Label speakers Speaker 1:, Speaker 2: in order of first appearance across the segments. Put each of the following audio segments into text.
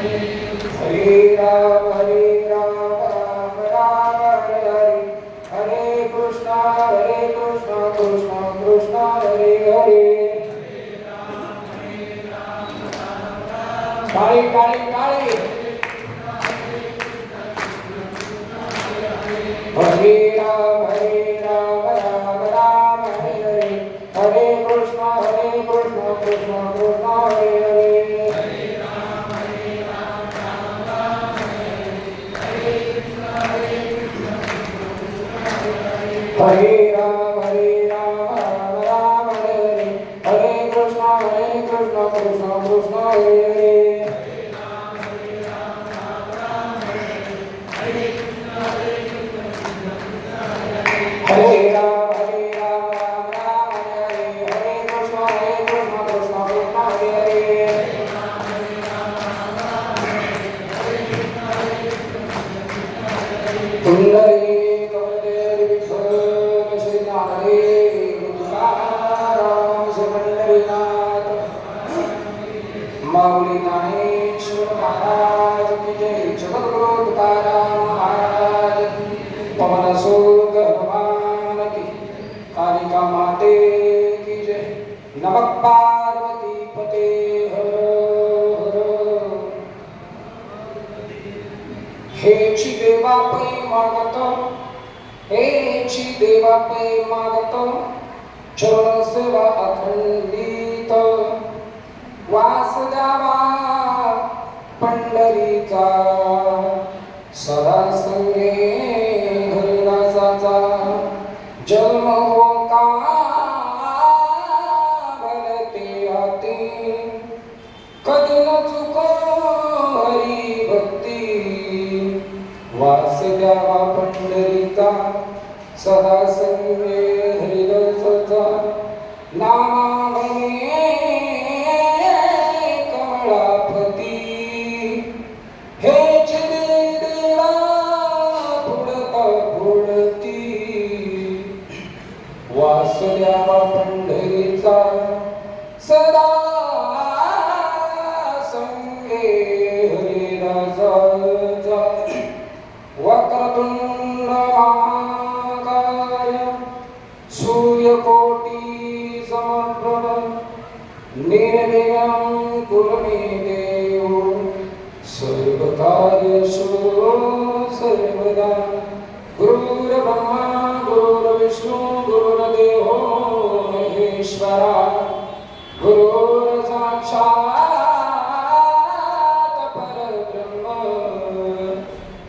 Speaker 1: हरे राम राम राम हरे हरे, हरे कृष्णा कृष्णा कृष्णा हरे हरे। काळी काळी काळी हरे राम राम राम हरे हरे, हरे कृष्णा कृष्णा कृष्णा हरे हरे। हरे राम राम हरे हरे, हरे कृष्णा कृष्णा कृष्णा हरे हरे। हरे राम राम हरे हरे, हरे कृष्णा कृष्णा हरे हरे। पुंडरीक वरदे विठ्ठल श्री ज्ञानदेव तुकाराम श्री पंढरीनाथ माऊली ज्ञानेश्वर महाराज की जय। जगद्गुरु तुकाराम महाराज की, पवन सुत हनुमान की, कालिका माते की जय। नमः पार्वती पते हर हर। हेची देवा पै मागत, हेची देवा पै मागत, चरण सेवा अखंडित, वास द्यावा पंढरीचा, सदा संगे हरिदासाचा। जन्म हो का भरते हाती, कधी न चुको हरी भक्ती, वास द्यावा पंढरीचा, सदा संगे हरिदासाचा। नामावने कमळापती, हेच देवा पुढता पुढती, वास द्यावा पंढरीचा, सदा संगे हरिदासाचा। वक्रतुंड महाकाय, सूर्यकोटि समप्रभ, निर्विघ्नं कुरु मे देव, सर्वकार्येषु सर्वदा। गुरुर्ब्रह्मा गुरुर्विष्णु गुरुर्देवो महेश्वरा, गुरुर्साक्षात् परब्रह्म,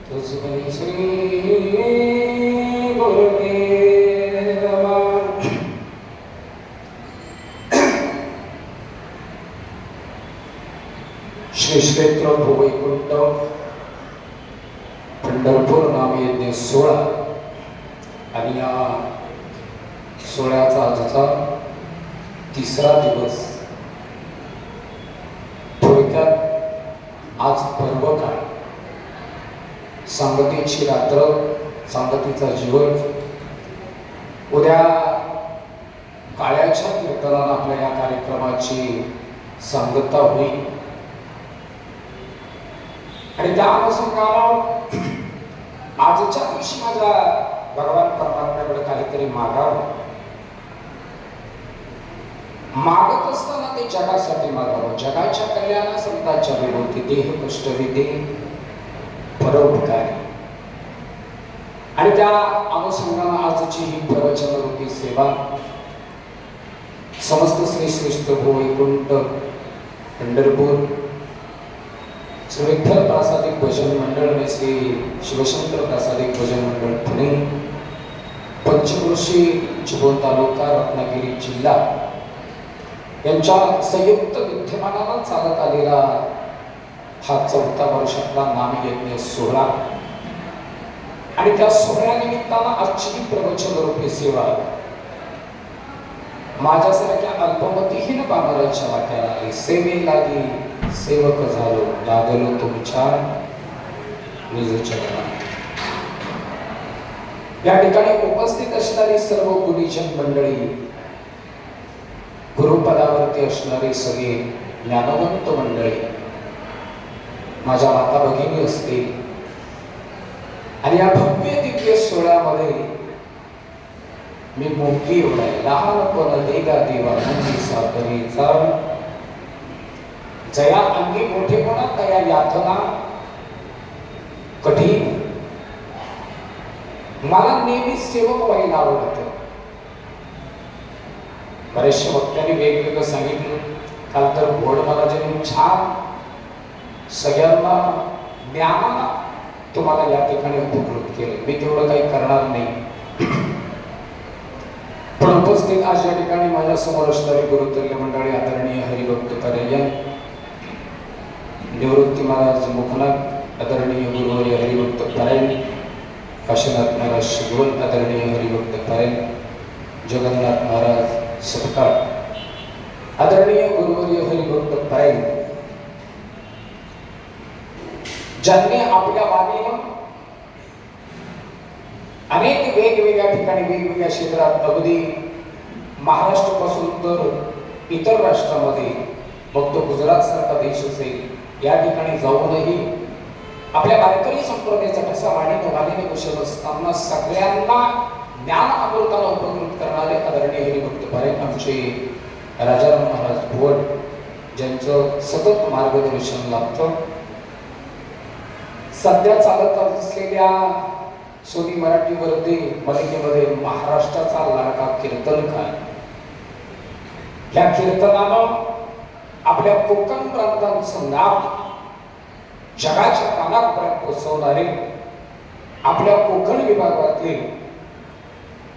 Speaker 1: तस्मै श्री गुरुवे नमः। श्री क्षेत्र भूवैकुंठ पंढरपूर नाम यज्ञ 16 आणि या सोहळ्याचा आजचा तिसरा दिवस। थोडक्यात आज पर्व काळ, सांगतीची रात्र, सांगतीचा जीवन। उद्या काळ्याच्या कीर्तनानं आपल्या या कार्यक्रमाची सांगता होईल आणि त्या अनुषंगानं आजच्या दिवशी माझ्या भगवान परमात्म्याकडे काहीतरी मागावं। मागत असताना ते जगासाठी मागावं, जगाच्या कल्याणा संतांच्या विरोधी, देह कष्टविदे परोपकारी। आणि त्या अनुषंगानं आजची ही प्रवचन रूपी सेवा समस्त श्री श्रेष्ठ भूवैकुंठ पंढरपूर श्री विठ्ठल प्रासादिक भजन मंडळ आणि श्री शिवशंकर प्रासादिक भजन मंडळ पुणे, पंचक्रोशी चिपळूण तालुका रत्नागिरी जिल्हा यांच्या संयुक्त विद्यमानानं चालत आलेला हा 4था वर्षातला नामयज्ञ सोहळा। आणि त्या सोहळ्यानिमित्तानं आजची ही प्रवचन रूपी सेवा माझ्यासारख्या अल्पमतीहीन बांधवांच्या वाट्याला आली। सेवेलागी सेवक झालो, लागलो तुमच्या निज चरणात। या ठिकाणी उपस्थित असणारी सर्व गुणीजन मंडळी, गुरुपदावरती असणारी सगळे ज्ञानवंत मंडळी, माझ्या माता भगिनी असतील आणि या भव्य दिव्य सोहळ्यामध्ये मी मोठी एवढा लहानपण देगा देवा नंदी सादरीचा जया अंगी मोठेपणा तया यातना कठीण. मला नेहमी सेवक व्हायला आवडतं. बरेचशा वक्त्यांनी वेगवेगळं सांगितलं. काल तर बोर्ड मला जे छान सगळ्यांना ज्ञानाला तुम्हाला या ठिकाणी उपकृत केलं. मी तेवढं काही करणार नाही. पण उपस्थित आज या ठिकाणी माझ्या समोर असणारी गुरुतुल्य मंडळी आदरणीय हरिभक्त पर्ययन निवृत्ती महाराज मुखनाथ आदरणीय गुरुवर्य हरिभक्त पर्ययन काशीनाथ महाराज शिगवल आदरणीय हरिभक्त पर्ययन जगन्नाथ महाराज सपकाळ आदरणीय गुरुवर्य हरिभक्त पर्ययन ज्यांनी आपल्या वाणीनं अनेक वेगवेगळ्या ठिकाणी वेगवेगळ्या क्षेत्रात अगदी महाराष्ट्रापासून तर इतर राष्ट्रामध्ये मग तो गुजरात सारखा देश असेल या ठिकाणी जाऊनही आपल्या वारकरी संप्रदायाचा ठसा वाणीने कुशल असताना सगळ्यांना ज्ञान अमृताला उपकृत करणारे आदरणीय हरिभक्त पर्यंत आमचे राजाराम महाराज भोड ज्यांचं सतत मार्गदर्शन लाभतं. सध्या चालत असलेल्या सोनी मराठी वर्दी मालिकेमध्ये महाराष्ट्राचा लाडका कीर्तनकार या कीर्तनानं आपल्या कोकण प्रांतांचं नाव जगाच्या कानापर्यंत पोहोचवणारे आपल्या कोकण विभागातले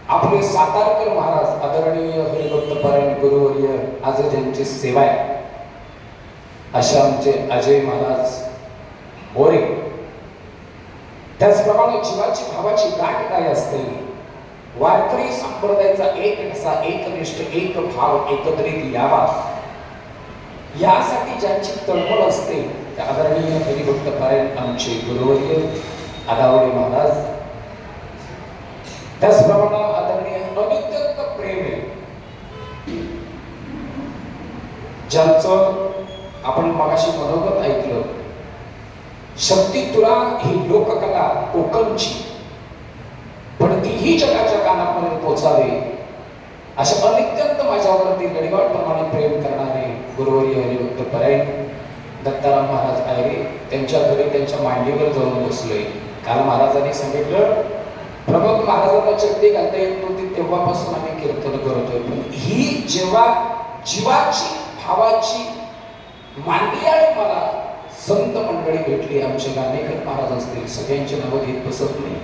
Speaker 1: आपले सातारकर महाराज आदरणीय हरिभक्त पर्यंत गुरुवर्य आज ज्यांची सेवा आहे अशा आमचे अजय महाराज मोरे. त्याचप्रमाणे जीवाची भावाची गाठ काय असते वारकरी संप्रदायाचा एक ठसा एकनिष्ठ एक भाव एकत्रित यावा यासाठी ज्यांची तळमळ असते त्या आदरणीय हरिभक्त पर्यंत आमचे गुरुवर्य आदावडे महाराज. त्याचप्रमाणे आदरणीय अनित्यंत प्रेम आहे ज्यांचं आपण मगाशी मनोगत ऐकलं. शक्ती तुरा ही लोककला कोकणची पण तीही जगाच्या कानापर्यंत पोचावे अशा अनित्यंत माझ्यावरती गडीवाडप्रमाणे प्रेम करणारे गुरुवर्य हरिभक्त पर्यंत दत्ताराम महाराज आयरे त्यांच्या घरी त्यांच्या मांडीवर जाऊन बसलोय. काल महाराजांनी सांगितलं प्रमोद महाराजांना चड्डी घालता येत नव्हती तेव्हापासून आम्ही कीर्तन करतोय. पण ही जेव्हा जीवाची भावाची मांडी आणि मला संत मंडळी भेटली आमचे गाणेकर महाराज असतील सगळ्यांचे नाव घेत बसत नाही.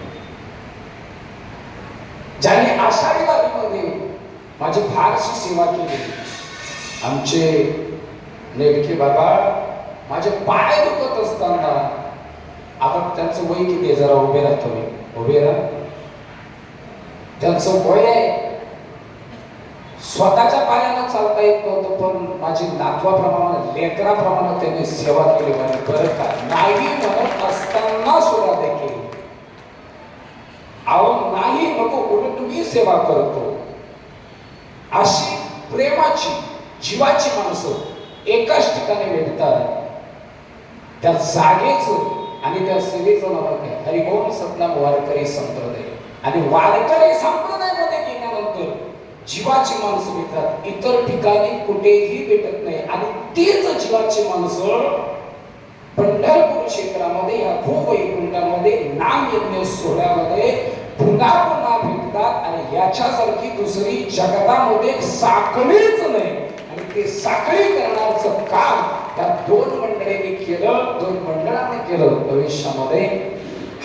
Speaker 1: ज्यांनी आषाढी वारीमध्ये माझी फारशी सेवा केली आमचे नेडके बाबा माझे पाय दुखत असताना आता त्यांचं वय किती आहे जरा उभे राहा तुम्ही उभे राहा. त्यांचं वय आहे स्वतःच्या पायानं चालता येत नव्हतं पण माझी नातवाप्रमाणे लेकराप्रमाणे त्यांनी सेवा केली म्हणजे बरं का नाही म्हणत असताना सुद्धा देखील अहो नाही नको उलट मी सेवा करतो अशी प्रेमाची जीवाची माणसं एकाच ठिकाणी भेटतात. त्या जागेचं आणि त्या सेवेचं नाव आहे हरिओम सतनाम वारकरी संप्रदाय. आणि वारकरी संप्रदायामध्ये गेल्यानंतर जीवाची माणसं भेटतात इतर ठिकाणी कुठेही भेटत नाही. आणि तीच जीवाची माणसं पंढरपूर क्षेत्रामध्ये या भूवैकुंठामध्ये नाम यज्ञ सोहळ्यामध्ये पुन्हा पुन्हा भेटतात. आणि याच्यासारखी दुसरी जगतामध्ये साखळीच नाही. आणि ते साखळी करण्याचं काम त्या दोन मंडळींनी केलं दोन मंडळांनी केलं. भविष्यामध्ये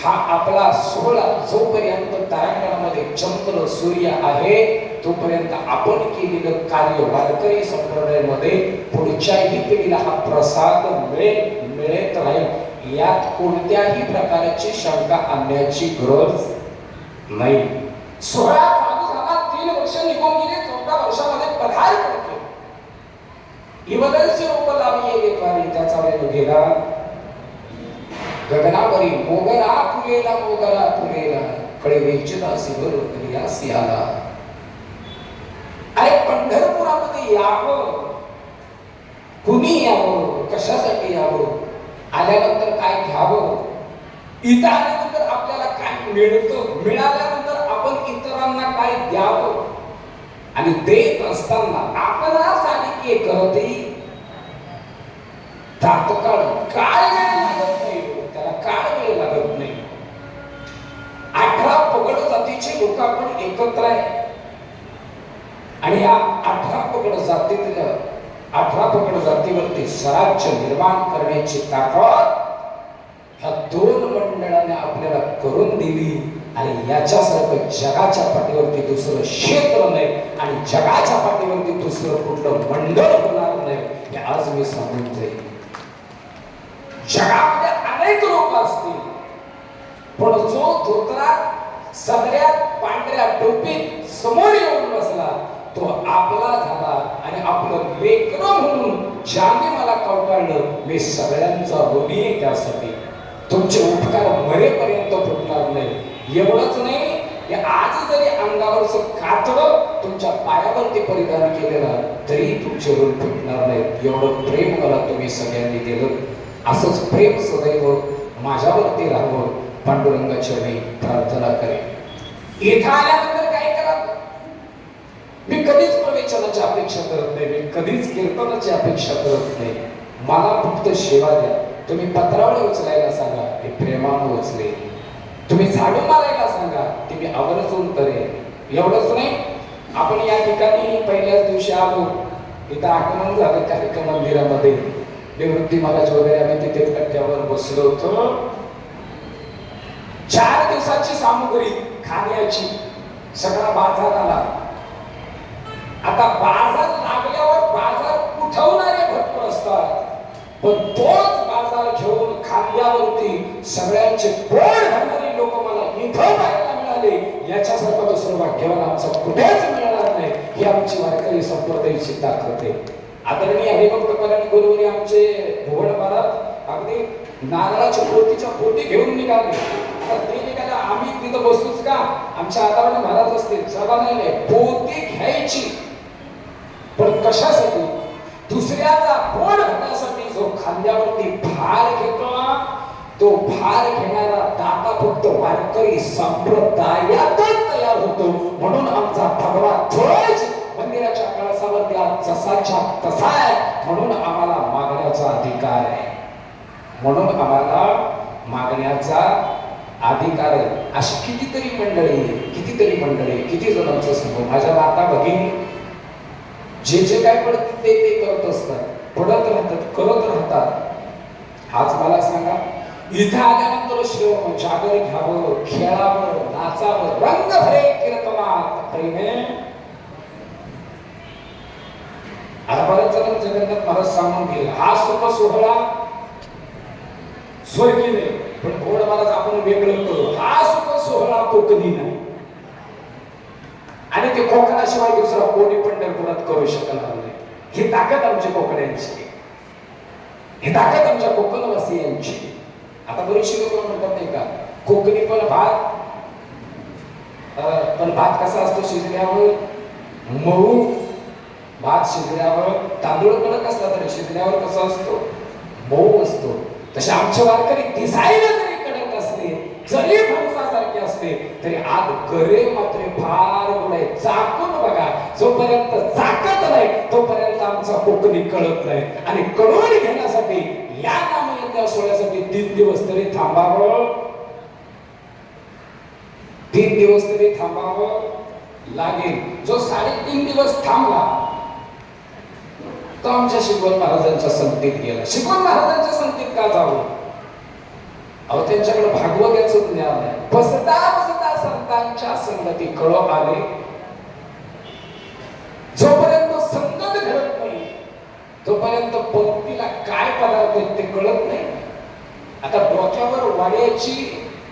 Speaker 1: हा आपला सोहळा जोपर्यंत तारांगणामध्ये चंद्र सूर्य आहे तोपर्यंत आपण केलेलं कार्य वारकरी संप्रदायामध्ये पुढच्याही पिढीला हा प्रसाद मिळत राहील यात कोणत्याही प्रकारची शंका आणण्याची गरज नाही. सोहळा चालू झाला 3 वर्ष निघून गेले 14 वर्षामध्ये पधार पडतो इवदलचे रूप लावी येले द्वारी त्याचा वेळ गेला गगनावरी मोगरा फुलेला कडे वेचदासी बरोबर यासी आला. अरे पंढरपुरामध्ये यावं कुणी यावं कशासाठी यावं आल्यानंतर काय घ्यावं, इथं आल्यानंतर आपल्याला काय मिळतं, मिळाल्यानंतर आपण इतरांना काय द्यावं, आणि देत असताना आपणास आणि की करते तात्काळ काय वेळ लागत नाही, त्याला काय वेळ लागत नाही. 18 पगड जातीचे लोक आपण एकत्र आहे, आणि या 18 पगड जातीतल्या 18 पगड जातीवरती स्वराज्य निर्माण करण्याची ताकद ह्या 2 मंडळाने आपल्याला करून दिली. आणि याच्यासारखं जगाच्या पाठीवरती दुसरं क्षेत्र नाही, आणि जगाच्या पाठीवरती दुसरं कुठलं मंडळ होणार नाही, हे आज मी सांगून जाईल. जगामध्ये अनेक लोक असतील, पण जो धोत्रात सगळ्यात पांढऱ्या टोपीत समोर येऊन बसला तो आपला झाला, आणि आपलं लेकरं म्हणून ज्याने मला कवटाळलं, मी सगळ्यांचा ऋणी आहे, त्यासाठी तुमचे उपकार मरेपर्यंत फुटणार नाही. एवढंच नाही, हे आज जरी अंगावरचं कातडं तुमच्या पायावरती परिधान केलेलं तरी तुमचे ऋण फुटणार नाही. एवढं प्रेम मला तुम्ही सगळ्यांनी दिलं. असंच प्रेम सदैव माझ्यावरती राहावं, पांडुरंगाची मी प्रार्थना करेन. इथं आल्यानंतर काय करा, मी कधीच प्रवचनाची अपेक्षा करत नाही, मी कधीच कीर्तनाची अपेक्षा करत नाही. मला फक्त सेवा द्या. तुम्ही पत्रावळी उचलायला सांगा, मी प्रेमानं उचले. तुम्ही झाडू मारायला सांगा, ते मी आवर्जून करेन. एवढंच नाही, आपण या ठिकाणी पहिल्याच दिवशी आलो, इथं आगमन झालं कार्यक्रम मंदिरामध्ये, निवृत्ती महाराज वगैरे आम्ही तिथे कट्ट्यावर बसलो होतो. 4 दिवसाची सामुग्री खाण्याची, सगळा बाजार आला. आता बाजार लागल्यावर बाजार उठवणारे भरपूर असतात, पण तोच बाजार घेऊन खांद्यावरती सगळ्यांचे पोट भरणारे लोक मला इथं पाहायला मिळाले, याच्यासारखं दुसरं भाग्यवान आमचं कुठेच मिळणार नाही. ही आमची वारकरी संप्रदायाची ताकद आहे. आदरणीय हरिभक्त परायण गुरुवारी आमचे भुवन महाराज अगदी नारळाच्या पोतीच्या पोती घेऊन निघाले. आता ते निघाले, आम्ही तिथं बसूच का, आमच्या आदरणीय महाराज असतील सभा नाही, पोती घ्यायची. पण कशासाठी? दुसऱ्याचा पोट भरण्यासाठी. जो खांद्यावरती भार घेतो तो भार घेणारा दाता फक्त वारकरी संप्रदायातच तयार होतो. म्हणून आमचा भगवा ध्वज मंदिराच्या कळसावरती जसाच्या तसा आहे, म्हणून आम्हाला मागण्याचा अधिकार आहे, म्हणून आम्हाला मागण्याचा अधिकार आहे. अशी कितीतरी मंडळी किती जणांचं सांगू, माझ्या माता भगिनी जे काय पडते ते करत असतात, पडत राहतात, करत राहतात. आज मला सांगा, इथं आल्यानंतर श्रेय जागर घ्यावं, खेळावं, नाचावं, रंग भरे कीर्तनात प्रेमे. आता बऱ्याच जण जगन्नाथ महाराज सांगून गेले, हा सुख सोहळा स्वर्गीय नाही, पण भोड महाराज आपण वेगळं करू, हा सुख सोहळा कोकणी नाही. आणि ते कोकणाशिवाय दुसरा कोणी पंढरपुरात करू शकणार नाही. ही ताकद आमच्या कोकण्यांची, ही ताकद आमच्या कोकणवासियांची. आता बरीचशी लोक म्हणतात नाही का, कोकणी पण भात कसा असतो शिजल्यावर मऊ, भात शिजल्यावर तांदूळ कडक असला तरी शिजल्यावर कसा असतो, मऊ असतो. तसे आमचे वारकरी दिसायला जरी कडक असले, जरी फणसासारखे असले, तरी आत गरे मात्र फार गोड आहे. चाकून बघा, जोपर्यंत चाकत नाही तोपर्यंत आमचा कोकणी कळत नाही. आणि कळून घेण्यासाठी या नामयज्ञ सोहळ्यासाठी 3 दिवस तरी थांबावं, 3 दिवस तरी थांबावं लागेल. जो 3.5 दिवस थांबला तो आमच्या शिकवण महाराजांच्या संगतीत गेला. शिकवण महाराजांच्या संगतीत का जावं? अहो, त्यांच्याकडे भागवताचं ज्ञान आहे. बसता बसता संतांच्या संगती कळो आले. जोपर्यंत संगत घडत नाही तोपर्यंत पंक्तीला काय पदार्थ आहेत ते कळत नाही. आता डोक्यावर वाड्याची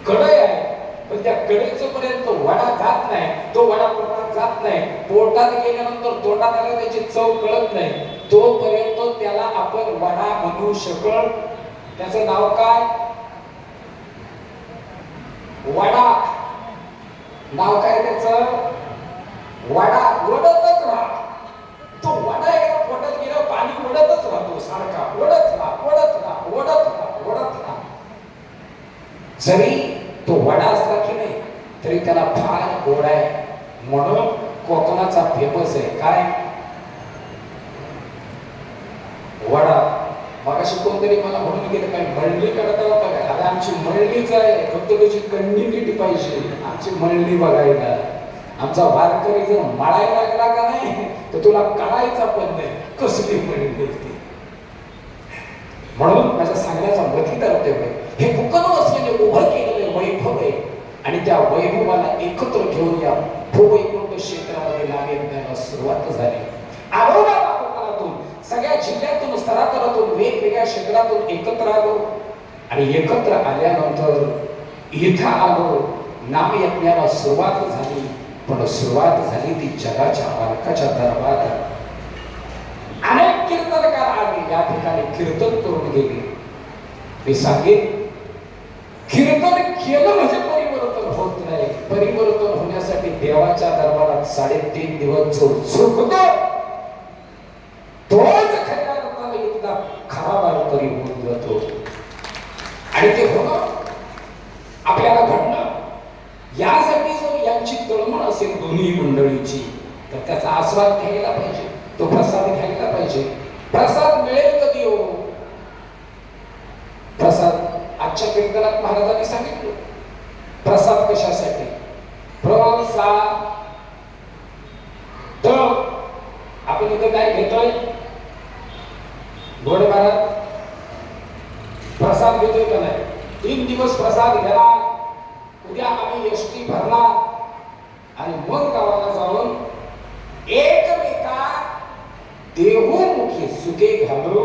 Speaker 1: कढई आहे, पण त्या कढईचं पर्यंत वडा जात नाही, तो वडा पोटात जात नाही, पोटात गेल्यानंतर तोंडात आल्यावर त्याची चव कळत नाही, तोपर्यंत त्याला आपण वडा म्हणू शकत. त्याचं नाव काय? वडा. नाव काय त्याचं? वडा. ओढतच राहा तो वडा. एकदा पोटात गेल्यावर पाणी ओढतच राहतो, सारखा ओढत राहा, ओढत राहा, ओढत राहा, ओढत जरी तो वडा असला की नाही तरी त्याला फार गोड आहे, म्हणून कोकणाचा फेमस आहे काय वडा. मगाशी कोणतरी मला म्हणून गेलं काय मळली काढता बघा, अरे आमची मळलीच आहे, फक्त त्याची कंटिन्युटी पाहिजे. आमची मळली बघायला, आमचा वारकरी जर मळायला लागला का नाही तर तुला कळायचा पण नाही कसली मळली ती. म्हणून माझ्या सांगण्याचा मतितार्थ आहे, हे कुकन असलेले उभं केलेले वैभव आहे आणि त्या वैभवाला एकत्र घेऊन या भूवैकुंठ क्षेत्रामध्ये नाम यज्ञाला सुरुवात झाली. आरोग्याला कोकणातून सगळ्या जिल्ह्यातून स्तरातून वेगवेगळ्या क्षेत्रातून एकत्र आलो आणि एकत्र आल्यानंतर इथं आलो, नामयज्ञाला सुरुवात झाली. पण सुरुवात झाली ती जगाच्या मालकाच्या दरबारात. अनेक कीर्तनकार आले या ठिकाणी कीर्तन करून गेले. मी सांगेन कीर्तन केलं म्हणजे परिवर्तन होत नाही. परिवर्तन होण्यासाठी देवाच्या दरबारात 3.5 दिवस जो झुकतो तोच खऱ्या अर्थाने एकदा खरा वारकरी होऊन जातो. आणि ते होणं आपल्याला घडणं यासाठी जर यांची तळमळ असेल दोन्ही मंडळीची तर त्याचा आस्वाद घ्यायला पाहिजे, तो प्रसाद घ्यायला पाहिजे. प्रसाद मिळेल कधी हो? प्रसाद आजच्या कीर्तनात महाराजांनी सांगितलं प्रसाद कशासाठी. प्रसाद तर आपण इथे काय घेतोय गोड महाराज प्रसाद घेतोय का नाही. 3 दिवस प्रसाद घेणार, उद्या आम्ही एसटी भरणार आणि मग गावाला जाऊन एकमेका देहमुखी सुके घालू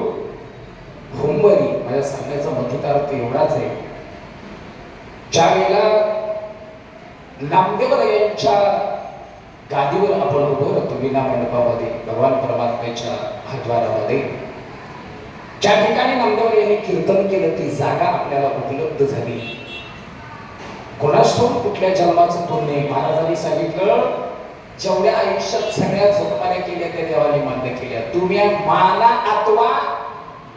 Speaker 1: हुंबरी. माझ्या सांगण्याचा मतितार्थ एवढाच आहे, ज्या वेळेला नामदेव यांच्या गादीवर आपण उभं राहतो विना मंडपामध्ये भगवान परमात्म्याच्या हातवारामध्ये, ज्या ठिकाणी नामदेव यांनी कीर्तन केलं ती जागा आपल्याला उपलब्ध झाली. कोणास ठाऊक कुठल्या जन्माचं पुण्य. महाराजांनी सांगितलं जेवढ्या आयुष्यात सगळ्या झोपमाऱ्या केल्या त्या देवाने मान्य केल्या. तुम्ही माना अथवा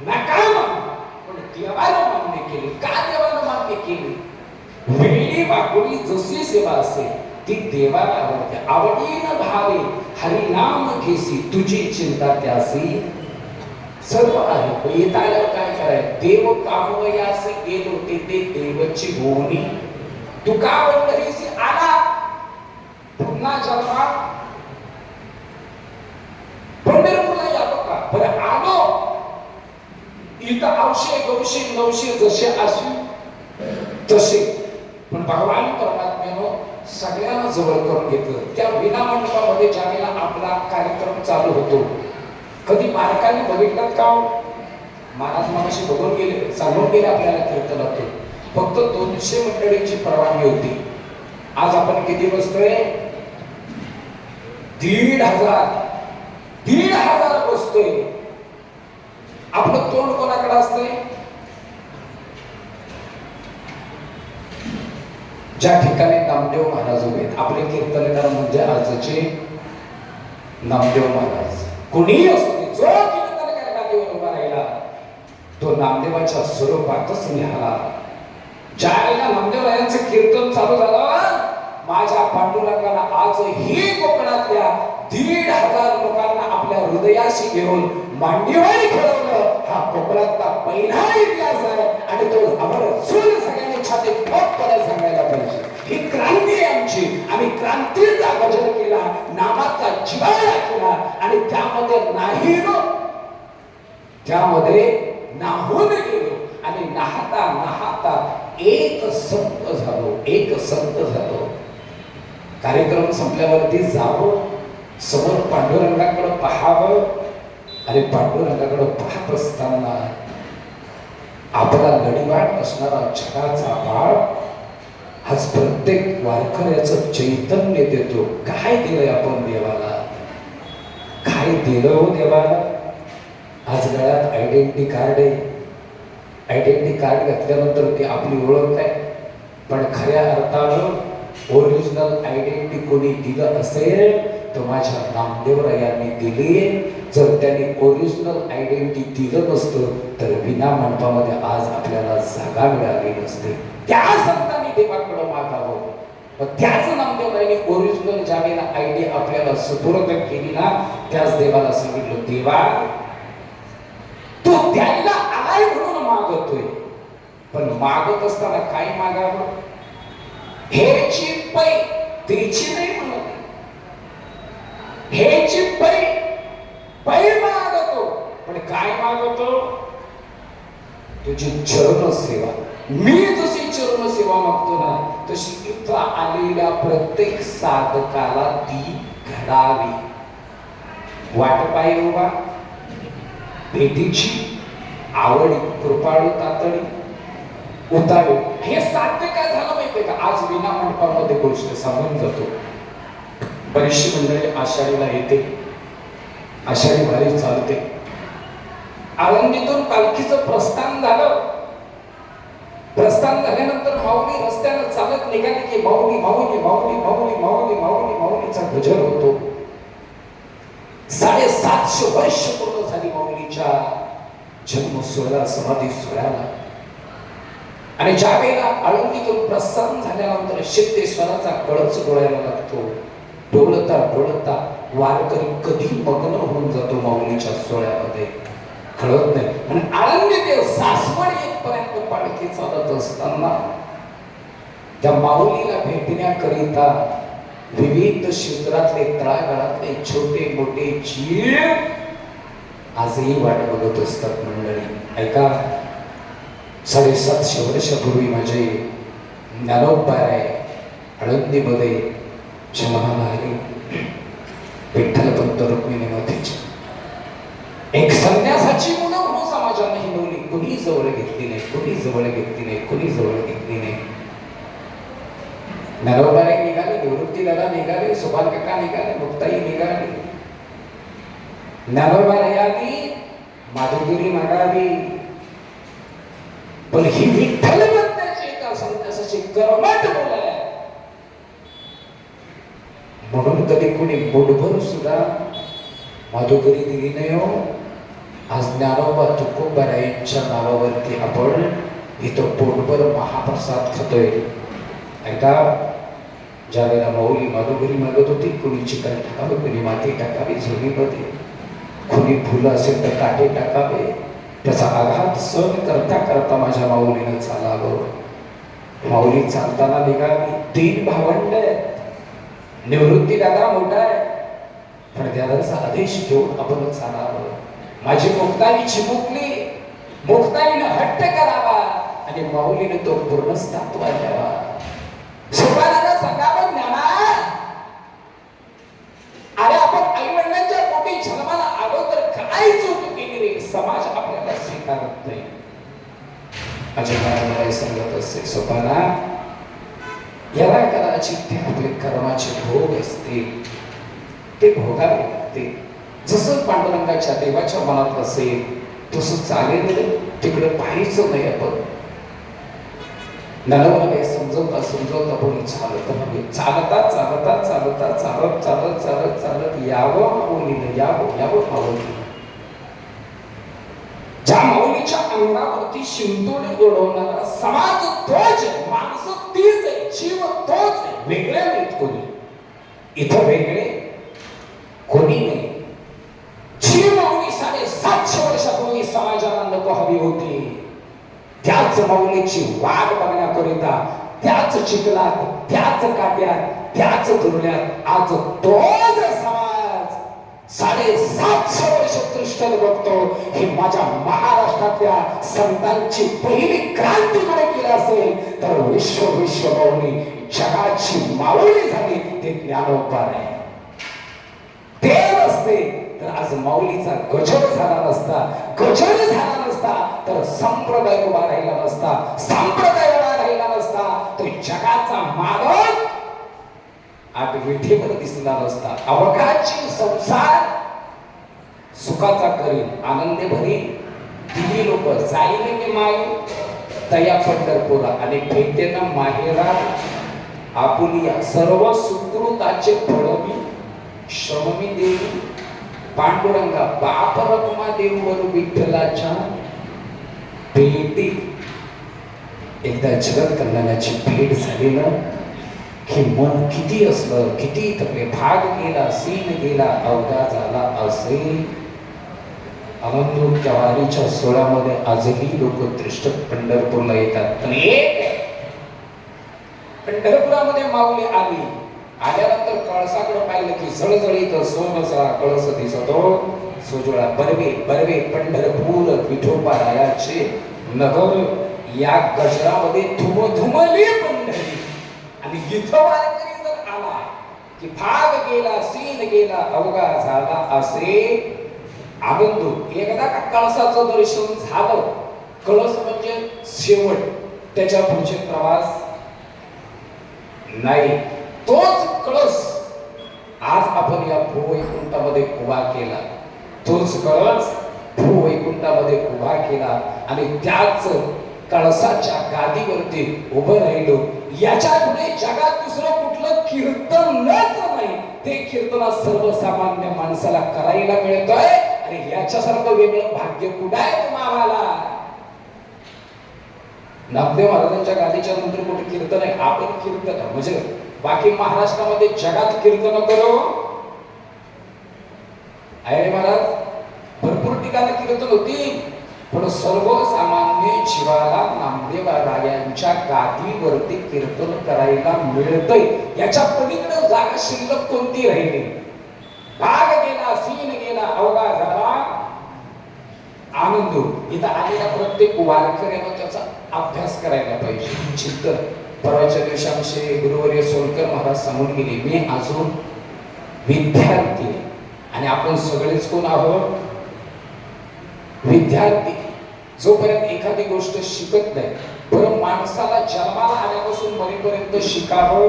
Speaker 1: नका मानू, पण देवाला मान्य केली. का देवाला मान्य केली? वेळी वाकुळी जशी सेवा असेल ती देवाला आवडते. आवडीन भावे हरिनाम घेसी तुझी चिंता त्यासी सर्व आहे. येत आल्यावर काय करायचं? देव कामवयास गेलो ते देवची भोवनी. तू का पंढरीसी आला पुन्हा जन्मात पंढरपूरला यावं का? बरं आलो इथं 800 900 900 जसे अशी तसे, पण भगवान परमात्म्यानं सगळ्यांना जवळ करून घेतलं. त्या विना मंडपामध्ये ज्या वेळेला आपला कार्यक्रम चालू होतो कधी मालकाने बघितलं का? महाराज मागाशी बघून गेले, सांगून गेले आपल्याला कीर्तनातून फक्त 200 मंडळींची परवानगी होती. आज आपण किती बसतोय? 1,500 बसतोय. आपलं तोंड कोणाकडे असतंय? ज्या ठिकाणी नामदेव महाराज उभे. आपले कीर्तनकार म्हणजे आजचे नामदेव महाराज. कोणीही असो जो कीर्तनकार गादीवर उभा राहिला तो नामदेवाच्या स्वरूपातच निघाला. ज्या वेळेला नामदेवरायांचं कीर्तन चालू झालं माझ्या पांडुरंगाला आजही कोकणातल्या 1,500 लोकांना आपल्या हृदयाशी घेऊन मांडीवर खेळवलं. हा कोकणातला पहिला इतिहास आहे आणि तो आम्हाला सगळ्यांनी छाती ठोकपणे सांगायला पाहिजे. ही क्रांती आहे आमची. आम्ही क्रांतीचा भजन केला, नामाचा जिव्हाळा केला आणि त्यामध्ये नाहून गेलो आणि नाहता एक संत झालो. कार्यक्रम संपल्यावरती जावं, समोर पांडुरंगाकडे पाहावं आणि पांडुरंगाकडे पाहत असताना आपला लढीवाट असणारा जगाचा बाळ आज प्रत्येक वारकऱ्याचं चैतन्य देतो. काय दिलंय आपण देवाला? काय दिलं हो देवाला? आज गळ्यात आयडेंटिटी कार्ड आहे. आयडेंटिटी कार्ड घातल्यानंतर ती आपली ओळख आहे, पण खऱ्या अर्थानं ओरिजिनल आयडेंटिटी कोणी दिलं असेल तो माझ्या नामदेवरायांनी दिली. जर त्यांनी ओरिजिनल आयडेंटिटी दिलं नसतं तर विना मंडपामध्ये आज आपल्याला जागा मिळाली नसते. त्या संतांनी देवाकडे मागावं. त्याच नामदेवरायांनी ओरिजिनल ज्या वेळेला आयडी आपल्याला सुपूर्द केली ना, त्याच देवाला सांगितलं, देवा तो द्यायला आलाय म्हणून मागतोय, पण मागत असताना काय मागावं? हेची पै त्याची नाही म्हणत, हेची पै पै मागतो. पण काय मागतो? तुझी चरण सेवा. मी जशी चरण सेवा मागतो ना, तशी इथं आलेल्या प्रत्येक साधकाला ती घडावी. वाट पाय उभा, भेटीची आवडी, कृपाळू तातडी, उतारू. हे साध्य काय झालं माहितीये का? आज विना मंडपामध्ये गोष्ट सांगून जातो. बरीचशी मंडळी आषाढीला येते, आषाढी वारी चालते. आळंदीतून पालखीचं प्रस्थान झालं. प्रस्थान झाल्यानंतर माऊली रस्त्यानं चालत निघाली की माऊली माऊली माऊली माऊली माऊली माऊली माऊलीचा गजर होतो. 750 वर्ष पूर्ण झाली माऊलीच्या जन्म सोहळा, समाधी सोहळ्याला. आणि ज्या वेळेला आळंदीतून प्रस्थान झाल्यानंतर सिद्धेश्वराचा कळस डोळ्याला लागतो. डोळता डोळता वारकरी कधी मग्न होऊन जातो माऊलीच्या सोहळ्यामध्ये कळत नाही. आणि आळंदी ते सासवड येईपर्यंत पालखी चालत असताना त्या माऊलीला भेटण्याकरिता विविध क्षेत्रातले, तळागाळातले छोटे मोठे जीव आजही वाट बघत असतात. मंडळी ऐका, 750 वर्षापूर्वी माझे ज्ञानोबाराय आळंदीमध्ये जन्माला आले. विठ्ठलपंत रुक्मिणीमध्येच एक संन्यासाची मुलं म्हणून समाजाने हिनवली. कुणी जवळ घेतली नाही, कुणी जवळ घेतली नाही, कुणी जवळ घेतली नाही. ज्ञानोबाराय निघाले, निवृत्ती दादा निघाले, सुभान काका निघाले, मुक्ताई निघाली. ज्ञानोबारायांनी माधुगिरी मागावी, पण ही विठ्ठलपंताची एका संन्यासाची कर्मठ मुलं आहे. म्हणून कधी कुणी बोटभर सुद्धा माधुकरी दिली नाही हो. आज ज्ञानोबा तुकोबारायांच्या नावावरती आपण इथं पोटभर महाप्रसाद खातोय. ऐका, ज्या वेळेला माऊली माधुकरी मागत होती, कुणी चिकन टाकावे, कुणी माती टाकावी झोळीमध्ये, कुणी फुलं असेल तर काटे टाकावे. त्याचा आघात सहन करता करता माझ्या माऊलीनं चालावं. माऊली चालताना निघाली. 3 भावंड आहेत. निवृत्ती दादा मोठा आहे, पण त्याचा आदेश घेऊन आपण चालावं. माझी मुक्ताई चिमुकली, मुक्ताईनं हट्ट करावा आणि माऊलीने तो पूर्णस्तात्वा द्यावा. सुपाराला सांगावं, ज्ञाना अरे आपण आई वडिलांच्या पोटी जन्माला आलो तर काय चूक केली रे? समाज आपल्याला स्वीकारत नाही. माझ्या महाराजांना सांगत असते, सोपाना याला कदाचित ते आपले कर्माचे भोग असतील, ते भोगावे लागते. जसं पांडुरंगाच्या देवाच्या मनात असेल तसं चालेल, तिकडे पाहायचं नाही. आपण नलवला समजवता समजवता पुढे चालत चालता चालता चालता चालत चालत चालत चालत यावं माऊलीनं, यावं यावं माऊलीनं. ज्या माऊलीच्या अंगावरती शिंतोडे ओढवणारा समाज तोच आहे, माणसं तीच आहे, जीव तोच आहे. वेगळे नाहीत कोणी इथं, वेगळे कोणी नाही. जी माऊली 750 वर्षापूर्वी समाजाला नको हवी होती, त्याच माऊलीची वाट बघण्याकरिता, त्याच चिखलात, त्याच काट्यात, त्याच दुर्ल्यात आज तोच समाज 750 वर्ष दृष्टीने बघतो. हे माझ्या महाराष्ट्रातल्या संतांची पहिली क्रांती कडे केली असेल तर विश्व माऊली जगाची माऊली झाली. ते ज्ञानोबा आहे. ते नसते तर आज माऊलीचा गजर झाला नसता, गजर झाला नसता तर संप्रदाय उभा राहिला नसता, संप्रदाय उभा राहिला नसता तो जगाचा मालक आज विठेवर दिसला नसता. अवघाची संसार सुखाचा करीन, आनंदे भरी दिली लोक जाईन माय तया पंढरपुरा आणि भेटेना माहेरा आपुलिया. सर्व सुकृताचे फळ मी शममी देवी पांडुरंगा बाप रखमा देववर विठ्ठलाच्या भेटी. एकदा जगत कल्याणाची भेट झाली ना की मन किती असलं किती थकले, भाग गेला सीन गेला अवघा झाला असे. अमंदूरच्या वारीच्या सोहळ्यामध्ये आजही लोक दृष्ट पंढरपूरला येतात. पण पंढरपुरामध्ये माऊली आली, आल्यानंतर कळसाकडे पाहिलं की जळजळीत सोनसा कळस दिसतो. सोजोळा बरवे बरवे पंढरपूर विठोबारायाचे नगर, या गजरामध्ये धुमधुमली पंढरी. आणि इथं वारकरी जर आला की भाग गेला सीन गेला अवघा झाला असे. आनंद एकदा का कळसाचं दर्शन झालं, कळस म्हणजे शेवट, त्याच्या पुढचे प्रवास नाही. तोच कळस आज आपण या भूवैकुंठामध्ये उभा केला, तोच कळस भूवैकुंठामध्ये उभा केला आणि त्याच कळसाच्या गादीवरती उभं राहिलो. याच्या पुढे जगात दुसरं कुठलं कीर्तनच नाही. ते कीर्तन सर्वसामान्य माणसाला करायला मिळतंय आणि याच्यासारखं वेगळं भाग्य कुठं आहे तुम्हाला? नामदेव महाराजांच्या गादीच्या नंतर कुठे कीर्तन आहे? आपण कीर्तन म्हणजे बाकी महाराष्ट्रामध्ये जगात कीर्तन करो आहे महाराज, भरपूर ठिकाणी कीर्तन होती, पण सर्वसामान्य जीवाला नामदेवरायांच्या गादीवरती कीर्तन करायला मिळतंय. याच्या पलीकडे जागा शिल्लक कोणती राहिली? भाग गेला सीन गेला अवघा झाला आनंद. इथं आलेला प्रत्येक वारकऱ्यानं त्याचा अभ्यास करायला पाहिजे, चिंतन. परवाच्या दिवशी आमचे गुरुवर्य सोलकर महाराज सांगून गेले, मी अजून विद्यार्थी आणि आपण सगळेच कोण आहोत? विद्यार्थी. जोपर्यंत एखादी गोष्ट शिकत नाही, बरं माणसाला जन्माला आल्यापासून मरेपर्यंत शिकावं,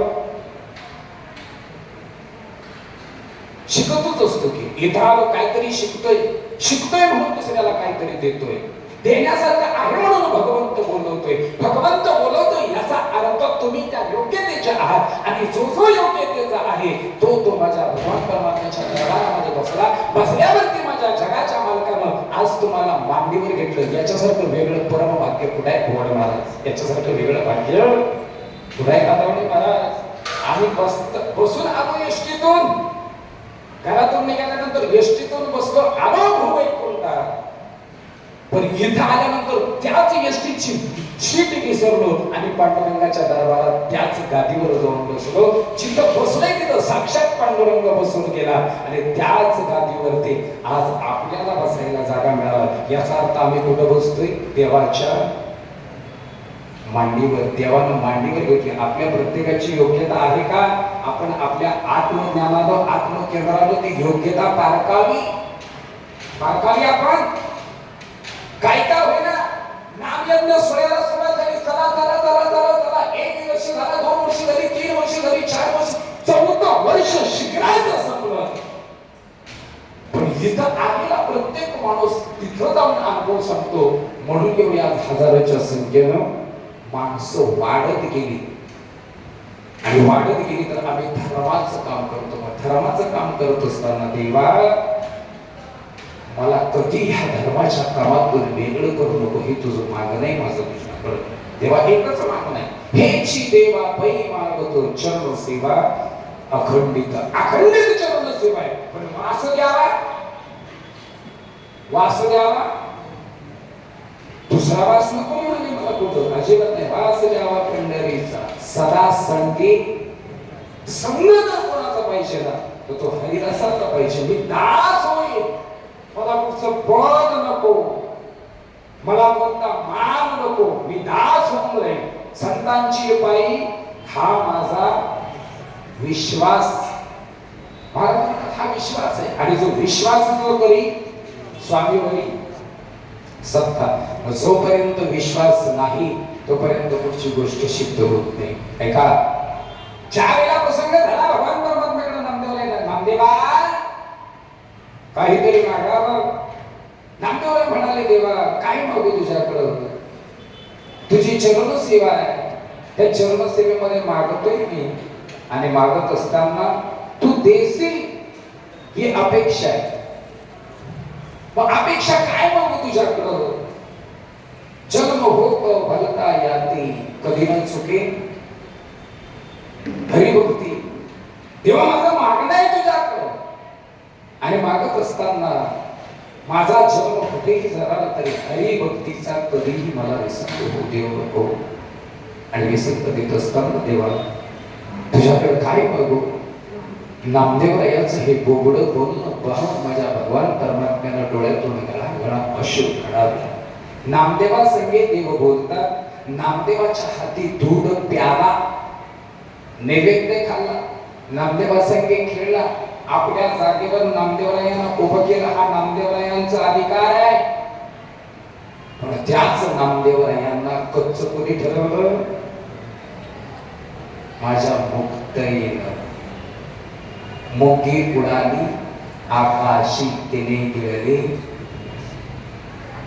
Speaker 1: शिकतच असतो की इथं आलो काहीतरी शिकतोय म्हणून दुसऱ्याला काहीतरी देतोय, देण्यासारखं आहे म्हणून भगवंत बोलवतोय याचा अर्थ तुम्ही त्या योग्यतेचे आहात आणि जो योग्यतेचा आहे तो माझ्या भगवान परमात्म्याच्या दरबारामध्ये बसल्यावरती माझ्या जगाच्या मालकानं आज तुम्हाला मांडीवर घेतलं. याच्यासारखं वेगळं परम भाग्य कुठे आहे भगवान महाराज? याच्यासारखं वेगळं भाग्य कुठे आहे कादवणे महाराज? आम्ही बसून आलो एसटीतून, घरातून निघाल्यानंतर एसटीतून बसलो आलो भूवैकुंठात, पण इथं आल्यानंतर त्याच एसटीची सीट विसरलो आणि पांडुरंगाच्या दरबारात त्याच गादीवर जाऊन बसलो. जिथं बसलोय तिथं साक्षात पांडुरंग बसून गेला आणि त्याच गादीवरती आज आपल्याला बसायला जागा मिळाला. याचा अर्थ आम्ही कुठं बसतोय? देवाच्या मांडीवर. देवानं मांडीवर घेतली. आपल्या प्रत्येकाची योग्यता आहे का? आपण आपल्या आत्मज्ञानानं आत्मकेंद्रानं ती योग्यता पारकावी आपण. काय का होईना नामयज्ञ सोहळ्याला सुरुवात झाली, चला 1 वर्ष झाला, 2 वर्ष झाली, 3 वर्ष झाली, 4 वर्ष, 4थं वर्ष शिकरायचं संपलं. पण इथं आलेला प्रत्येक माणूस तिथं जाऊन अनुभव सांगतो. म्हणून एवढी आज हजाराच्या संख्येनं माणसं वाढत गेली आणि वाढत गेली तर आम्ही धर्माचं काम करतो. धर्माचं काम करत असताना देवा मला कधी ह्या धर्माच्या कामातून वेगळं करू नको, हे तुझं मागणं आहे माझं तुझ्याकडं. देवा एकच मागणं आहे, हेची देवा पै मागतो चरण सेवा अखंडित चरण सेवा आहे. पण वास द्यावा दुसरा वास नको म्हणजे मला कुठं अजिबात नाही. वास द्यावा पंढरीचा सदा संगी संग जर कोणाचा पाहिजे ना तर तो हरिदासाचा पाहिजे. मी दास होईल, मला कुठचं पद नको, मला कोणता मान नको, मी दास होऊन राहील. संतांची पायी हा माझा विश्वास, हा विश्वास आहे. आणि जो विश्वास जो करी स्वामीवरी सत्ता. जोपर्यंत विश्वास नाही तोपर्यंत पुढची गोष्ट सिद्ध होत नाही. ऐका, ज्या वेळेला प्रसंग झाला भगवान परमात्म्याकडे नामदेवाला, नामदेवा काहीतरी मागावं. नामदेव म्हणाले, देवा काय मागू तुझ्याकडं? तुझी चरण सेवा आहे, त्या चरण सेवेमध्ये मागतोय मी आणि मागत असताना तू देशील ही अपेक्षा आहे. मग अपेक्षा काय मग तुझ्याकडं? जन्म होत भलता याती कधी न चुके हरिभक्ती. तेव्हा माझं मागणं आहे तुझ्याकडं, आणि मागत असताना माझा जन्म कुठेही झाला तरी हरिभक्तीचा कधीही मला व्यसन होऊ देऊ नको. आणि व्यसन देत असताना देवा तुझ्याकडे काय मागू? नामदेवरायाचं हे बोबडं बोलणं पाहून माझ्या भगवान परमात्म्यानं डोळ्यातून घळा अश्रू घडावे. नामदेवा संगे देव बोलतात. नामदेवाच्या हाती दूध प्याला, नैवेद्य खाल्ला, नामदेवा संगे खेळला, आपल्या जागेवर नामदेवरायांना उभं केलं. हा नामदेवरायांचा अधिकार आहे. पण त्याच नामदेवरायांना कच्च कोणी ठरवलं? माझ्या मुक्तईनं मोगी उडाली आकाशी तिने गिळले.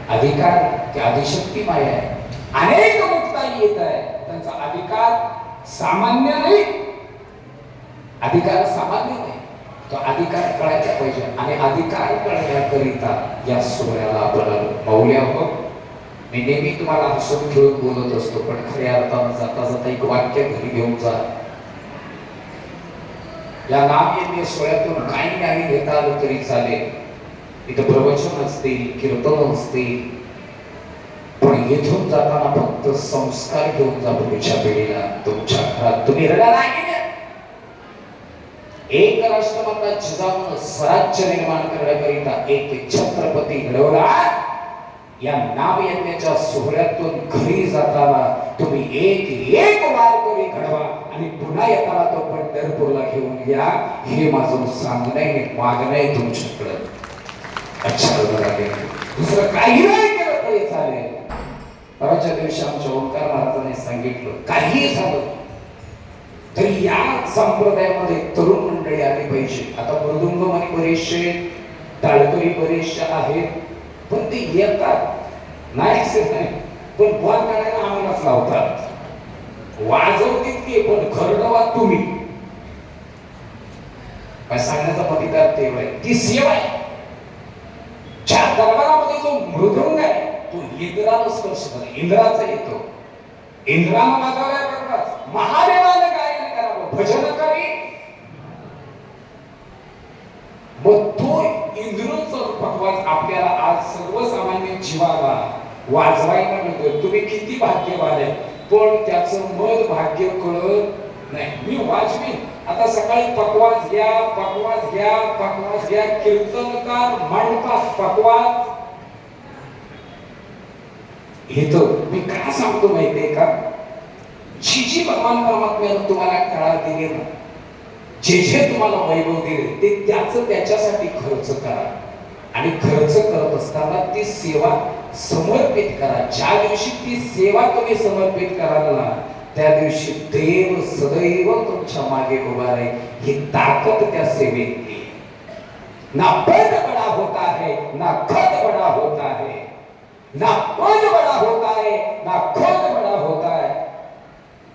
Speaker 1: अधिकार ते आदिशक्ती माया आहे. अनेक मुक्ताई येत आहे, त्यांचा अधिकार सामान्य नाही. अधिकार सामान्य नाही, तो अधिकार कळायला पाहिजे. आणि अधिकार कळण्याकरिता या सोहळ्याला आपण पाहूया. मी नेहमी तुम्हाला हसून खेळून बोलत असतो, पण खऱ्या अर्थानं जाता जाता एक वाक्य घरी घेऊन जा. या नामयज्ञ सोहळ्यातून काही नाही घेता आलं तरी चालेल. इथं प्रवचन असतील, कीर्तन असतील, पण इथून जाताना फक्त संस्कार घेऊन जा पुढच्या पिढीला. तुमच्या घरात तुम्ही रडा नाही. एक राष्ट्रमाता जिजाऊन स्वराज्य निर्माण करण्याकरिता एक छत्रपती घडवला. या नामयज्ञाच्या सोहळ्यातून घरी जाताना तुम्ही एक वारकरी घडवा आणि पुन्हा येताना तो पंढरपूरला घेऊन या. हे माझं सांगणं आहे, मागणं आहे तुमच्याकडं. अच्छा लागेल, दुसरं काही नाही केलं तरी चालेल. परवाच्या दिवशी आमच्या ओंकार महाराजांनी सांगितलं, काही झालं तरी या संप्रदायामध्ये तरुण मंडळी आली पाहिजे. आता मृदुंग म्हणे बरेचसे, टाळकरी बरेचसे आहेत, पण ते येतात नाही पण बॉल काढायला आम्हालाच लावतात. वाजवतील की पण खरडवा तुम्ही. सांगण्याचा प्रतिकार तेवढा आहे, ती सेवा आहे. ज्या दरबारामध्ये जो मृदुंग आहे तो इंद्राला स्पर्श करतो, इंद्राचा येतो. इंद्रानं वाजवलाय बरोबर, महादेवानं गायन करावं, भजन करी. मग तो इंद्रचा पकवाज आपल्याला आज सर्वसामान्य जीवाला वाजवायला मिळतो. तुम्ही किती भाग्यवान आहे, पण त्याचं मध भाग्य कळत नाही. मी वाजवी आता सकाळी पकवाज घ्या, पकवाज घ्या, पकवाज घ्या, कीर्तनकार म्हणतात पकवाज. हे तर मी काय सांगतो माहितीये का, जी भगवान परमात्म्यानं तुम्हाला काळ दिले ना, जे तुम्हाला वैभव दिले ते त्याच्यासाठी खर्च करा. आणि खर्च करत असताना ती सेवा समर्पित करा. ज्या दिवशी ती सेवा तुम्ही समर्पित कराल ना, त्या दिवशी देव सदैव तुमच्या मागे उभा राहील. ही ताकद त्या सेवेत आहे. ना पद बडा होता है, ना खद बडा होता है, ना पद बडा होता है, ना खद बडा होता है.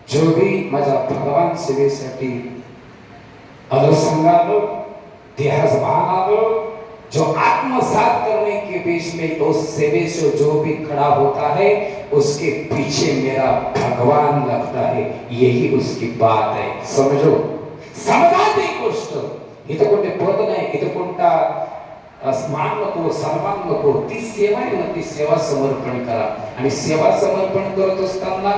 Speaker 1: जो भी माझ्या भगवान सेवेसाठी अनुसंगालो देहभान आलो, जो आत्मसात करने के बीच में उस सेवे से जो भी खड़ा होता है उसके पीछे मेरा भगवान लगता है. यही उसकी बात है. समझो, समजा ती गोष्ट. इथं कोणते पद नाही, इथं कोणता मान नको, सन्मान नको. ती सेवा आहे ना, ती सेवा समर्पण करा. आणि सेवा समर्पण करत असताना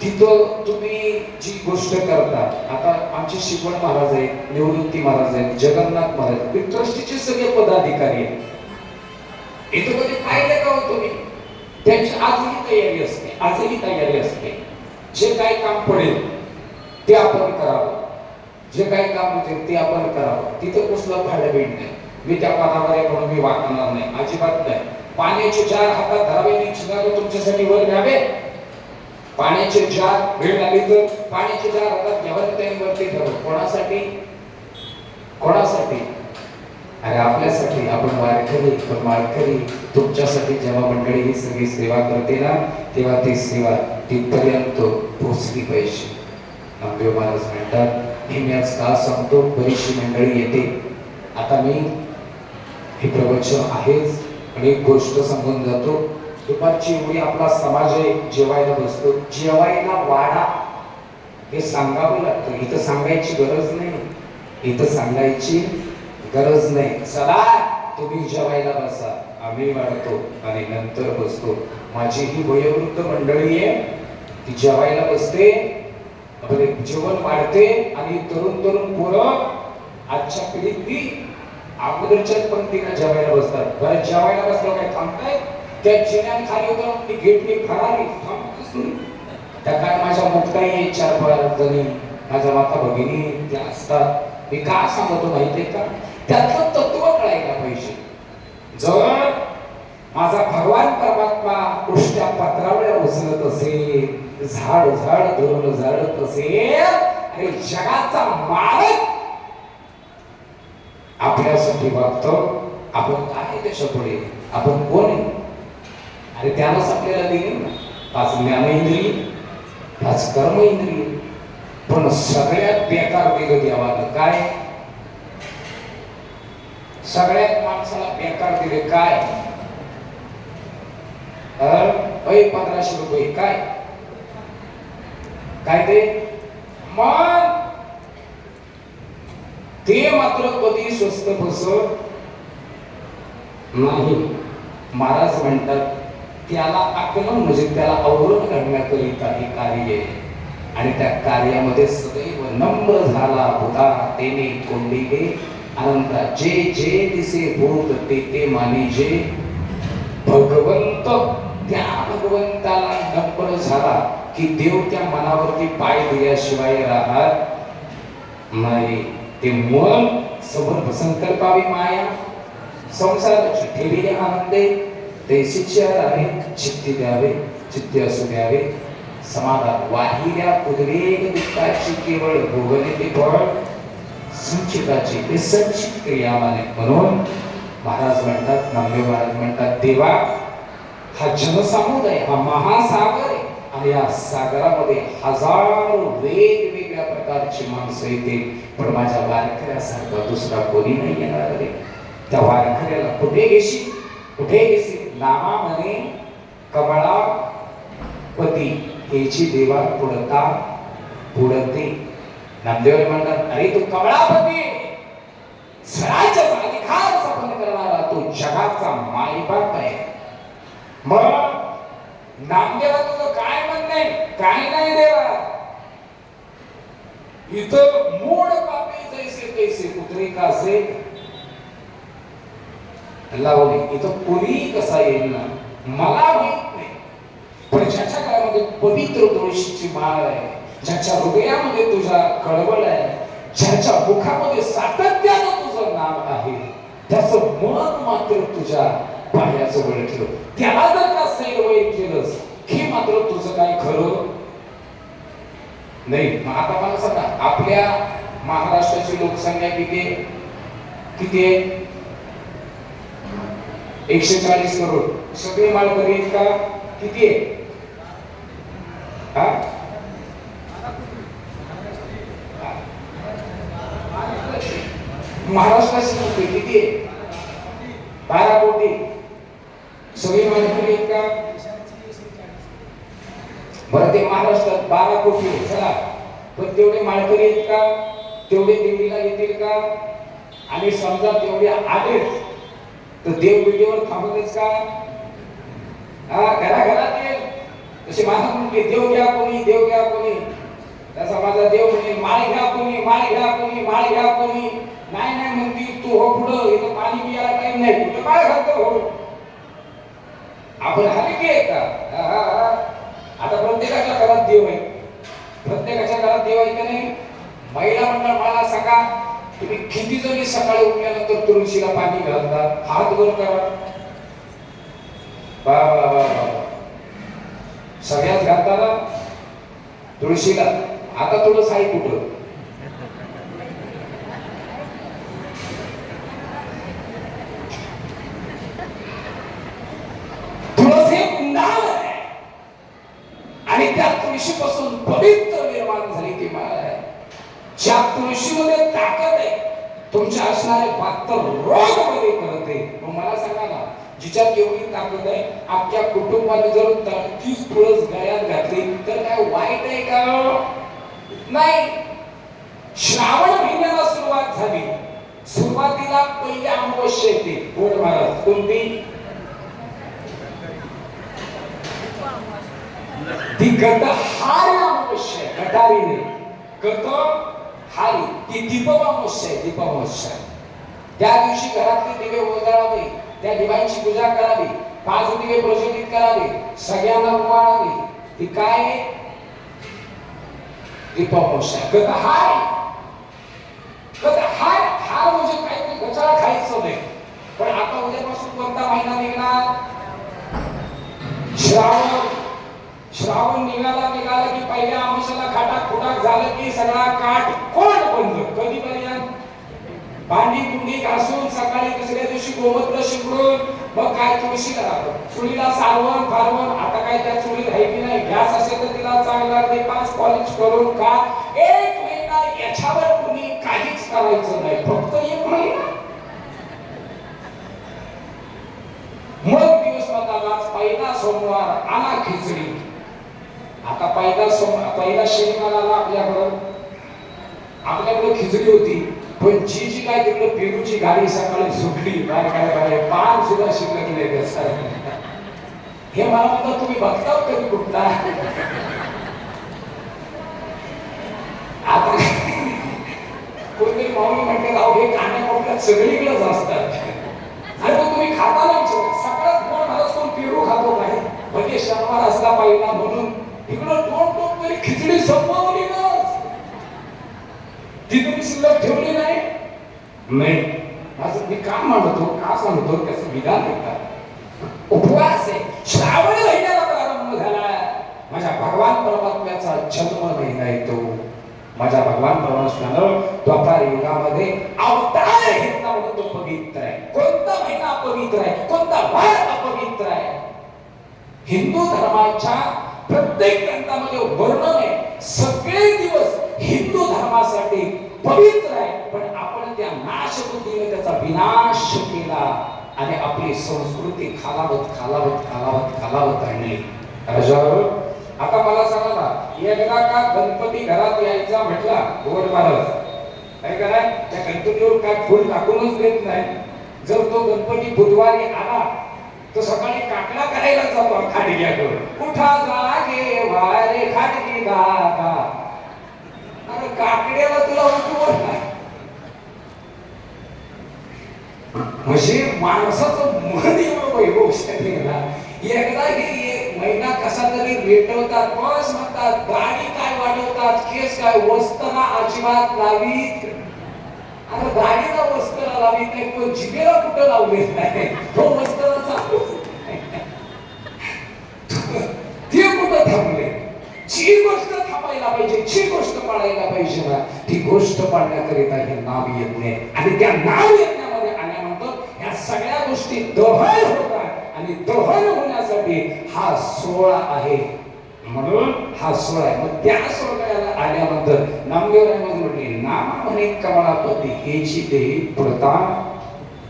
Speaker 1: तिथं तुम्ही जी गोष्ट करता, आता आमचे शिकवण महाराज आहेत, निवृत्ती महाराज आहेत, जगन्नाथ महाराज, ट्रस्टीचे सगळे पदाधिकारी आहेत. इथं कधी पाहिलं का हो तुम्ही? त्यांची आजही तयारी असते, आजही तयारी असते. जे काही काम पडेल ते आपण करावं, जे काही काम होते ते आपण करावं. तिथं कुठलं भाडं भेट नाही. मी त्या पदावर आहे म्हणून मी वागणार नाही, अजिबात नाही. पाण्याचे जार हातात धरावे, निश्चित तुमच्यासाठी वर घ्यावे. पाण्याचे जार वेळ लागली तर पाण्याचे जार हातात घ्यावं, त्यांनी वरती ठेवा. कोणासाठी? कोणासाठी? अरे आपल्यासाठी. आपण वारकरी, पण वारकरी तुमच्यासाठी जेव्हा मंडळी ही सगळी सेवा करते ना, तेव्हा ती सेवा तिथपर्यंत पोहोचली पाहिजे. नामदेव महाराज म्हणतात, हे मी आज का सांगतो, बरीचशी मंडळी येते आता मी हे प्रवचन आहेच आणि एक गोष्ट सांगून जातो. दुपारची एवढी आपला समाज आहे, जेवायला बसतो, जेवायला वाढा हे सांगावं लागतं. इथं सांगायची गरज नाही, इथं सांगायची गरज नाही. चला तुम्ही जेवायला बसा, आम्ही वाढतो आणि नंतर बसतो. माझी ही वयोवृद्ध मंडळी आहे, ती जेवायला बसते, जेवण वाढते आणि तरुण पोरं आजच्या पिढीत ती अगोदरच्या पंक्तीला जेवायला बसतात. बरं जेवायला बसल्यावर काय थांबताय? त्या जिन्यान खाली उतरून ती गेटनी फरारी थांबतच नाही. त्या काय माझ्या मुक्ताई 4-5 जणी माझ्या माता भगिनी त्या असतात. मी का सांगतो माहितीये का? त्यातलं तत्व कळायला पाहिजे. जर माझा भगवान परमात्मा उष्ट्या पत्रावळ्या उचलत असेल, झाड धरून झाडत असेल आणि जगाचा मालक आपल्यासाठी वागतो, आपण काय त्याच्या पुढे? आपण कोण आहे? आणि त्यानंच आपल्याला दिली 5 ज्ञानेंद्रिय, 5 कर्मेंद्रिय. पण सगळ्यात बेकार दिलं देवानं काय? सगळ्यात माणसाला बेकार दिले काय? 1500 रुपये. काय काय ते? मग ते मात्र कधी स्वस्त बसत नाही. महाराज म्हणतात त्याला आकलन म्हणजे त्याला अवरोध करण्याकरिता हे कार्य आहे. आणि त्या कार्यामध्ये सदैव नम्र झाला बुधा तेने कोंडिगे अनंता. जे जे दिसे भूत ते मानिजे. भगवंत त्या भगवंताला नम्र झाला की देव त्या मनावरती पाय दिल्याशिवाय राहत नाही. ते मन समर्थ संकल्पावी माया संसाराची ठेवी आनंदे तैसीचे आहे. चित्ती द्यावे, चित्ती असू द्यावे समाधान. वाहिल्या उद्वेग दुःखाची केवळ भोगले ते फळ संचिताची ते संचित क्रिया माने. म्हणून महाराज म्हणतात, नामदेव महाराज म्हणतात, देवा हा जनसमुदाय हा महासागर आहे आणि या सागरामध्ये हजारो वेगवेगळ्या प्रकारची माणसं येतील, पण माझ्या वारकऱ्यासारखा दुसरा कोणी नाही येणार रे. त्या वारकऱ्याला कुठे घेशील? कुठे घेशील? नामामध्ये कमळापती हेची देवा पुढता पुढते. नामदेव म्हणतात, अरे तू कमळापती सराच्या अधिकार स्थापन करणारा तो जगाचा मायबाप आहे. मग नामदेवा तुझं काय म्हणणं आहे? काय नाही देवा, इथं मूळ पापी जैसे तैसे कुत्रे का असे लावले. इथं कोणी कसा येईल ना मला माहित नाही, पण ज्याच्या काळामध्ये पवित्र तुळशीची माळ आहे, ज्याच्या हृदयामध्ये तुझा कळवळ आहे, ज्याच्या मुखामध्ये सातत्यानं तुझं नाव आहे, त्याचं मन मात्र तुझ्या पायाजवळ ठेव. त्याला जर का सैरवैर केलंस की मात्र तुझं काय खरं नाही. मग आता मला सांगा, आपल्या महाराष्ट्राची लोकसंख्या किती आहे? 140 करोड. सगळे माळकरी आहेत का? किती आहे? महाराष्ट्राची लोक किती आहे? 12 कोटी. सगळे माळकरी आहेत का? बरं, ते महाराष्ट्रात 12 कोटी आहे, चला, पण तेवढे माळकरी आहेत का? तेवढे देवीला येतील का? आणि समजा तेवढे आलेच तर देव विटेवर थांबतेच का? घराघरात येईल तसे माझा म्हणते, देव घ्या कोणी, देव घ्या कोणी. त्याचा माझा देव म्हणजे माळ घ्या कोणी, माळ घ्या कोणी, माळ घ्या कोणी. नाही नाही म्हणतील, तू हो पुढं, इथं पाणी पियाला काही नाही, कुठं माळ घालतो हो. आपण हलकी आहे का? आता प्रत्येकाच्या घरात देव आहे, प्रत्येकाच्या घरात देव आहे का नाही? महिला मंडळ मला सांगा, तुम्ही किती जणी सकाळी उठल्यानंतर तुळशीला पाणी घालतात? हात वर करा. बा बा बा बा, सगळ्याच घालताना तुळशीला. आता तुळस आहे कुठं? तुळस हे वृंदावन आहे आणि त्या तुळशीपासून पवित्र निर्माण झाली ती माळ आहे. ज्या तुळशीमध्ये ताकद आहे तुमच्या असणारे 72 रोग मध्ये करते. मग मला सांगा ना, जिच्यात एवढी ताकद आहे, आपल्या कुटुंबाने जर 30 तुळस गळ्यात घातली तर काय वाईट आहे का? नाही. श्रावण महिन्याला सुरुवात झाली, सुरुवातीला पहिली अमावस्या येते. गोड महाराज कोणती? ती गटहारी अमावस्या, गटारी नाही, गटहारी. ती दीपमावस्या आहे, दीपमावस्या. त्या दिवशी घरातले दिवे उजळावे, त्या दिव्यांची पूजा करावी, 5 दिवे प्रज्वलित करावे, सगळ्यांना ओवाळावे. ती काय? दीपमावस्या. गटहार. गटहार हार म्हणजे काही गचाळ खायचं नाही. पण आता उद्यापासून कोणता महिना निघणार? श्रावण. श्रावण निघाला की पहिल्या अमावस्येला खाटाखुटाक झालं की सगळा काठ कोण बंद. कधीपर्यंत? भांडी कुंडी घासून सकाळी दुसऱ्या दिवशी गोमूत्र शिंपडून मग काय तुळशी चुलीला सारवण फारवण. आता काय त्या चुलीत आहे की नाही? गॅस असेल तर तिला चांगला ते 5 पॉलिश करून का 1 महिना याच्यावर कुणी काहीच करायचं नाही, फक्त 1 महिना. मग दिवस मतालाच पहिला सोमवार आला खिचडी. आता पहिला शनिवार आला आपल्याकडे खिचडी होती. पण जी काय तिकडे पेरूची गाडी सकाळी सुटली, काय पान सुद्धा शिल्लक नाही. हे मला म्हणतात तुम्ही बघता कधी कुठला? आता कोणतरी माऊली म्हणते राव हे कान्या सगळीकडेच असतात. आणि तो तुम्ही खाता नाही. सगळ्यात कोण मला कोण पेरू खातो काय? म्हणजे शनिवार असला पाहिजे म्हणून इकडं दोन तरी खिचडी संपवली ना, ती तुम्ही शिल्लक ठेवली नाही. असं मी का म्हणतो, का सांगतो त्याचं विधान ऐका. उपवास आहे. श्रावण महिन्याला प्रारंभ झाला. माझ्या भगवान परमात्म्याचा जन्म महिना येतो. माझ्या भगवान परमेश्वरानं द्वापार युगामध्ये अवतार घेतला म्हणून तो पवित्र आहे. कोणता महिना अपवित्र आहे? कोणता वार अपवित्र आहे? हिंदू धर्माच्या प्रत्येक ग्रंथामध्ये वर्णन आहे. सगळे दिवस हिंदू धर्मासाठी पवित्र आहे. पण आपण त्या नाश बुद्धीने त्याचा विनाश केला आणि आपली संस्कृती खालावत आणली. आता मला सांगा ना, एकदा का गणपती घरात यायचा म्हटला गोड महाराज काय कराय? त्या गणपतीवर काय फुल टाकूनच देत नाही. जर तो गणपती बुधवारी आला तो सकाळी काकडा करायला जातो खाडग्याकडून. उठा जागे वारे खाडगी दादा. अरे काकड्याला तुला उठवत नाही. म्हणजे माणसाचं मन एवढं वैभवशाली ना. एकदा हे महिना कसा तरी रेटवतात, बस म्हणतात, गाडी काय वाढवतात, केस काय वस्तना अजिबात लावीत. अरे गाडीला वस्त्र लावीत नाही, पण जिभेला कुठं लावलेत नाही. तो वस्त्र चालू ते कुठं थांबले? जी गोष्ट थांबायला पाहिजे, जी गोष्ट पाळायला पाहिजे ना, ती गोष्ट पाळण्याकरिता हे नाम यज्ञ. आणि त्या नाम यज्ञामध्ये आल्यानंतर या सगळ्या गोष्टी दहन होतात आणि दहन होण्यासाठी हा सोहळा आहे. म्हणून हा सोहळा आहे. मग त्या सोहळ्याला आल्यानंतर नामदेवराय म्हटले, नाम म्हणे कमळापती हेची देही पुरता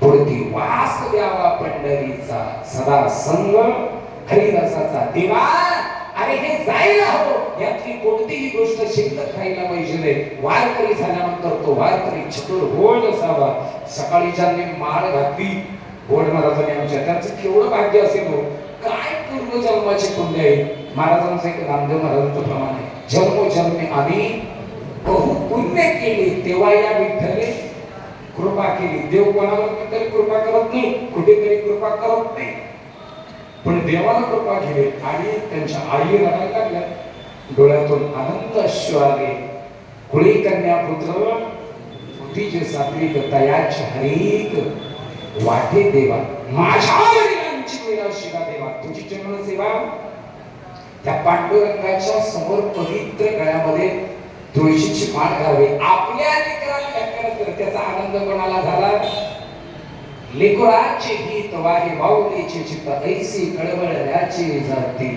Speaker 1: पुरती वास द्यावा पंढरीचा सदा संग हरिदासाचा देवा. अरे हे जायला हवं. यातली कोणतीही गोष्ट शिल्लक राहायला पाहिजे नाही. वारकरी झाल्यानंतर तो वारकरी चतुर गोड असावा. सकाळी ज्यांनी माळ घातली गोड महाराजांनी आमच्या, त्यांचं केवढं भाग्य असेल हो. काय पूर्वजन्माची पुण्य आहे. महाराजांचं एक नामदेव महाराजांचं प्रमाण आहे, जन्मोजन्मी आम्ही बहु पुण्य केले तेव्हा या विठ्ठले कृपा केली. देव कोणावर तरी कृपा करत नाही, कुठेतरी कृपा करत नाही, पण देवाला कृपा केली. आणि त्यांच्या आई रडायला लागल्या, डोळ्यातून आनंद अश्रू आले. कुळी कन्या पुत्र तुझे सात्विक तयाचे हरिक वाटे देवा. माझ्या वडिलांची वेळा शिवा देवा. तुझी जन्म सेवा त्या पांडुरंगाच्या समोर पवित्र गळ्यामध्ये तुळशीची माळ घालावी. आपल्या लेकराला त्याचा आनंद कोणाला झाला? लेकराचे गीत वाहे बाहुलीचे चित्त ऐसी कळवळल्याची जाती.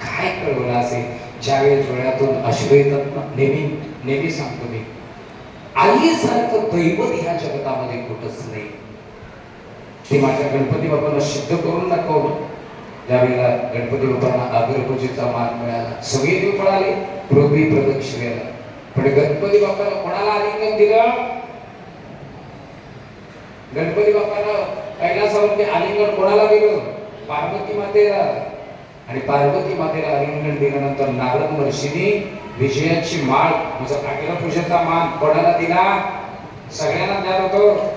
Speaker 1: काय कळवलं असेल? ज्यावेळेस डोळ्यातून अश्रू येतात ना, नेहमी सांगतो मी, आईसारखं दैवत ह्या जगतामध्ये कुठंच नाही. ते माझ्या गणपती बाप्पाला सिद्ध करून दाखवलं. ज्यावेळेला गणपती बाप्पांना अगरपूजेचा मान मिळाला, सगळे देव पळाले पृथ्वी प्रदक्षिणेला. पण गणपती बाप्पाला कोणाला आलिंगन दिलं? गणपती बाप्पाला कैलासावरती आलिंगन कोणाला दिलं? पार्वती मातेला. आणि पार्वती मातेला आलिंगन दिल्यानंतर नारद महर्षींनी विजयाची माळ म्हणजे अग्रपूजेचा मान कोणाला दिला? सगळ्यांना ज्ञान होतं.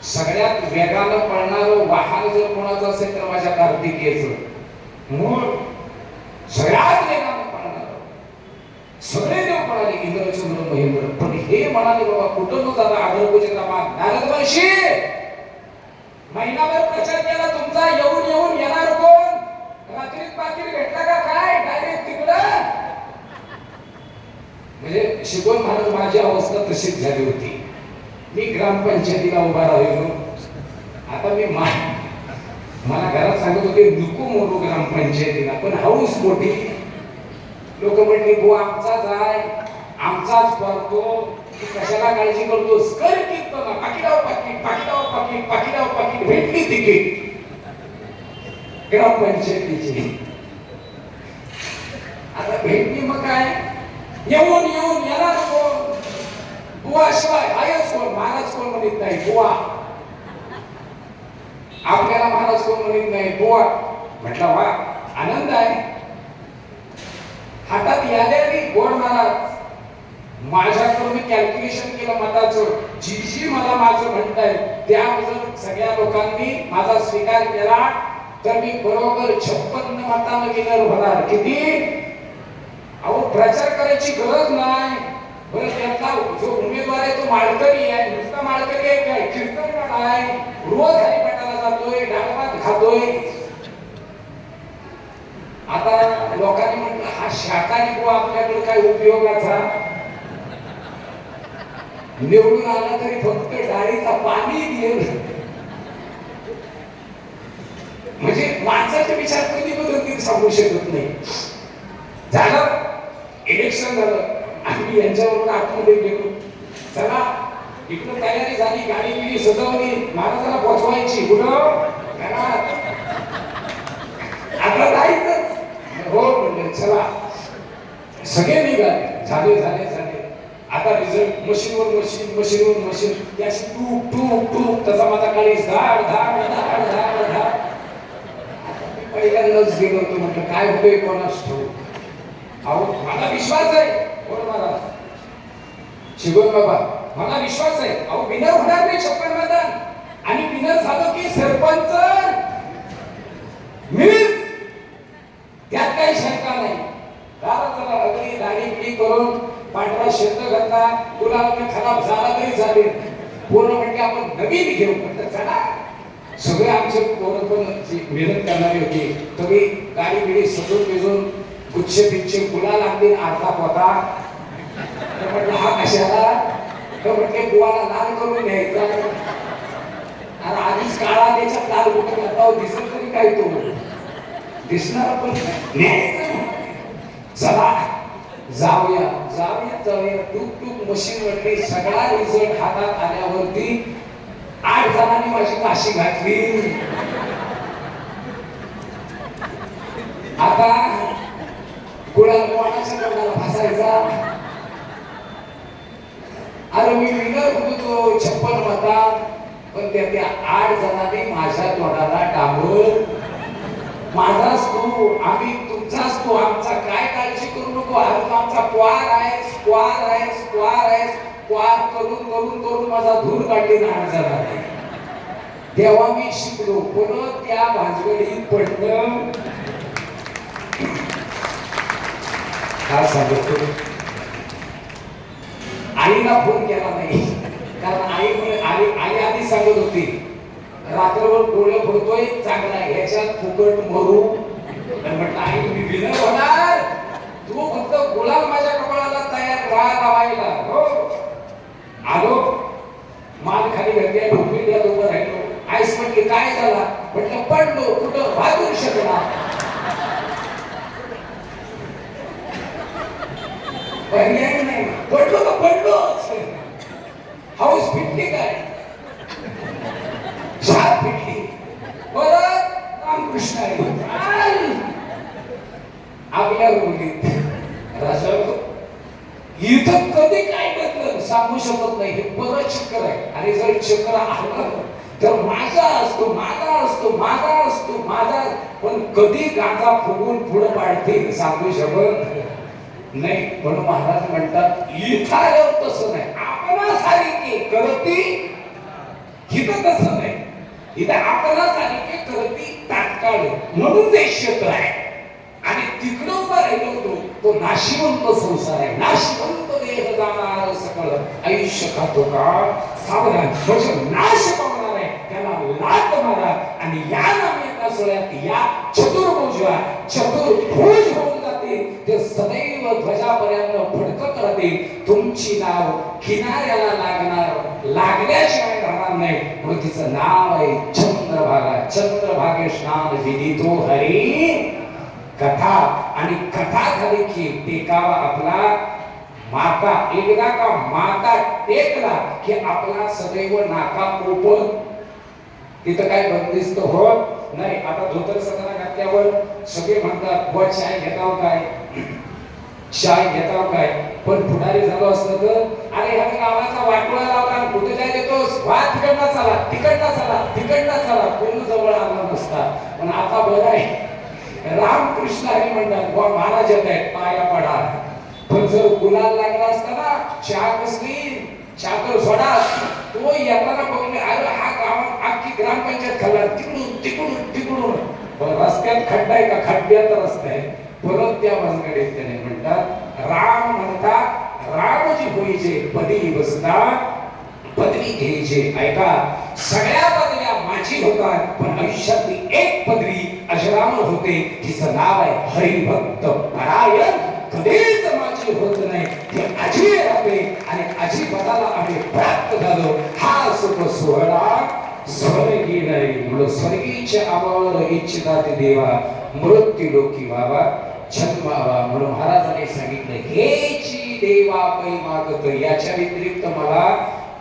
Speaker 1: सगळ्यात वेगानं पळणारं वाहन जर कोणाचं असेल तर माझ्या कार्तिकेयचं. मूळ सगळ्यात वेगानं पळणार सगळे देव पळाले, इंद्र चंद्र महेंद्र. पण हे म्हणाले बाबा कुठं न जाता अग्रपूजेचा मान. नारद महर्षी महिनाभर प्रचार केला तुमचा, येऊन येऊन येणार कोण? रात्रीत पाकिट भेटला का काय? डायरेक्ट तिकडं. म्हणजे शिकवण महाराज माझी अवस्था तशीच झाली होती. मी ग्रामपंचायतीला उभा राहिलो. आता मी मला घरात सांगत होते नको मोठो ग्रामपंचायतीला, पण हाऊस मोठी. लोक म्हटली बुवा आमचाच आहे, आमचाच करतो, कशाला काळजी करतोस? कर कीर्तन, पाकिटाव पाकिट, पाकिटाव पाकिट, पाकिटाव पाकिट. भेटली तिकीट ग्रामपंचायतीची. आता भेटली मग काय? येऊन येऊन येणार कोण? बुवा शिवाय आहेच कोण? महाराज कोण म्हणत नाही बुवा. आपल्याला महाराज कोण म्हणत नाही बुवा. म्हटलं वा आनंद आहे. हातात याले गोड महाराज. माझ्याकडून मी कॅल्क्युलेशन केलं मताचं. जी मला माझं म्हणताय त्या जर सगळ्या लोकांनी माझा स्वीकार केला तर मी बरोबर 56 मतांना विनर होणार. किती? अहो प्रचार करायची गरज नाही. बरं त्यातला जो उमेदवार आहे तो माळकरी आहे. नुसता माळकरी आहे काय? कीर्तनकार आहे, रोज हरिपाठाला जातोय, डाळभात खातोय. आता लोकांनी म्हटलं हा शाकाहारी बुवा आपल्याकडे काय उपयोगाचा? निवडून आला तरी फक्त डाळीचा पाणी देईल. म्हणजे माणसाचे विचार कधी बदलतील सांगू शकत नाही. झालं इलेक्शन झालं, आम्ही यांच्यावरून आतमध्ये गेलो. चला इकडं तयारी झाली, गाडी बिडी सजवली, महाराजाला पोचवायची. कुठं? आता जायचं. हो म्हणलं चला. सगळे निघाले. झाले झाले झाले. आता रिझल्ट मशीनवर मशीन, मशीनवर मशीन. त्याशी टूक टूक टूक. तसा माझा काळीस धाड धाड धाड धाड धाड. पहिल्यांदाच गेलो होतो. म्हटलं काय होतंय कोणास ठाऊक. अहो मला विश्वास आहे. कोण महाराज? शिवण बाबा मला विश्वास आहे. अहो विनर होणार नाही 56 मतदान. आणि विनर झालो की सरपंच मीच. त्यात काही शंका नाही. चला अगदी दाढी बिडी करून पांढरा शर्ट घातला, गुलाबाने खराब झाला तरी चालेल. पूर्ण म्हणजे आपण नवीन घेऊ. म्हटलं चला. सगळे आमचे पोरं पण मेहनत करणारी होती. तुम्ही गाडी बिडी सजून बिजून गुच्छे पिच्छे गुलाल लागली अर्धा पोता. म्हटलं हा कशाला? तर म्हटले बुवाला लाल करून घ्यायचा. आणि आधीच काळा त्याच्यात लाल कुठे घातला दिसत तरी काय तो दिसणार पण न्यायचं. चला जाऊया जाऊया जाऊया. टूक टूक मशीन म्हटली. सगळा रिझल्ट हातात आल्यावरती 8 जणांनी माझी काशी घातली. आता गुळाला कोणाच्या तोंडाला फसायचा? अरे मी विनर होतो 56 मतात. पण त्या 8 जणांनी माझ्या तोंडाला डांबून माझाच तू, आम्ही तुमचाच तू, आमचा काय काळजी करू नको. अरे तू आमचा क्वार आहे, क्वार आहे, क्वार आहे. क्वार करून करून करून माझा धूर काढली ना 8 जणांनी. तेव्हा मी शिकलो. परत त्या भानगडीत पडलं. काय सांगतो? आईला फोन केला नाही. कारण आई आधी सांगत होती रात्रभर डोळे फोडतोय चांगला ह्याच्यात फुकट मरू. म्हटलं आई मी विनर होणार. तू फक्त गुलाल माझ्या कपाळाला तयार राहा लावायला. हो आलो. मान खाली घातली, ढोपीला उभं राहिलो. आईस म्हटली काय झाला? म्हटलं पडलो. कुठं? भागू शकणार. पर्याय नाही. पडलो तर पडलो. फिटली काय? सात फिटली. परत रामकृष्ण हरी. आपल्या रोगीत राजा इथं कधी काय घडलं सांगू शकत नाही. हे परत चक्र आहे. आणि जर चक्र आलं तर माझा असतो माझा असतो माझा असतो माझा. पण कधी गांजा फुगून पुढे पाडते सांगू शकत नाही. पण महाराज म्हणतात इथं आल्यावर तसं नाही. आपणासारखी करती इथं तसं नाही. इथं आपणासारखी करती तात्काळ म्हणून ते क्षेत्र आहे. आणि तिकडं उभा राहिलो होतो तो नाशिवंत संसार आहे. नाशिवंत देह जाणार सकळ आयुष्य खातो का सावधान म्हणजे नाश पावणार आहे. त्याला लात मारा आणि या नाम्याच्या सोहळ्यात या चतुर्भुजा चतुर्भुज होऊन जाते. ते सदैव ध्वजापर्यंत फडकत राहते. तुमची नाव किनाऱ्याला लागल्याशिवाय राहणार नाही. म्हणून तिचं नाव आहे चंद्रभागा. चंद्रभागे स्नान विधितो हरी कथा. आणि कथा झाली की टेकावा आपला माता. एकदा का माता टेकला की आपला सदैव नाका ओपन. तिथं काय बंदिस्त होत नाही. आता धोतर सदरा घातल्यावर सगळे म्हणतात व चाय घेताव काय चाय घेताव काय. पण पुढारी झालो असतं तर अरे ह्या गावाचा वाटोळा लावला कुठे जाय देतोस वा तिकडनं चला तिकडनं चला तिकडनं चला कोण जवळ आला नसता. पण आता बरं आहे रामकृष्ण हरी म्हणतात वा महाराज येत आहेत पाया पडा. पण जर गुलाल लागला असता ना चहा कसली चहा तर सोडा तो येताना बघले अरे हा गावात अख्खी ग्रामपंचायत खाल्ला तिकडून तिकडून तिकडून. पण रस्त्यात खड्डा आहे का खड्ड्यात रस्ता आहे. परत त्या वाजगडीत त्याने म्हणतात राम म्हणतात रामजी होईचे पदी बसता पदवी घ्यायचे. ऐका सगळ्या पदव्या माझी होतात पण आयुष्यातली एक पदवी अजरामर होते. तिचं नाव आहे हरिभक्त परायण. कधीच माझी होत नाही ती अजी राहते. आणि अजी पदाला आम्ही प्राप्त झालो. हा सुख सोहळा स्वर्गी नाही. म्हणून स्वर्गीचे अमर इच्छिता ते देवा मृत्यू लोकी व्हावा जन्मावा. म्हणून महाराजांनी सांगितलं हेची देवा पै मागत. याच्या व्यतिरिक्त मला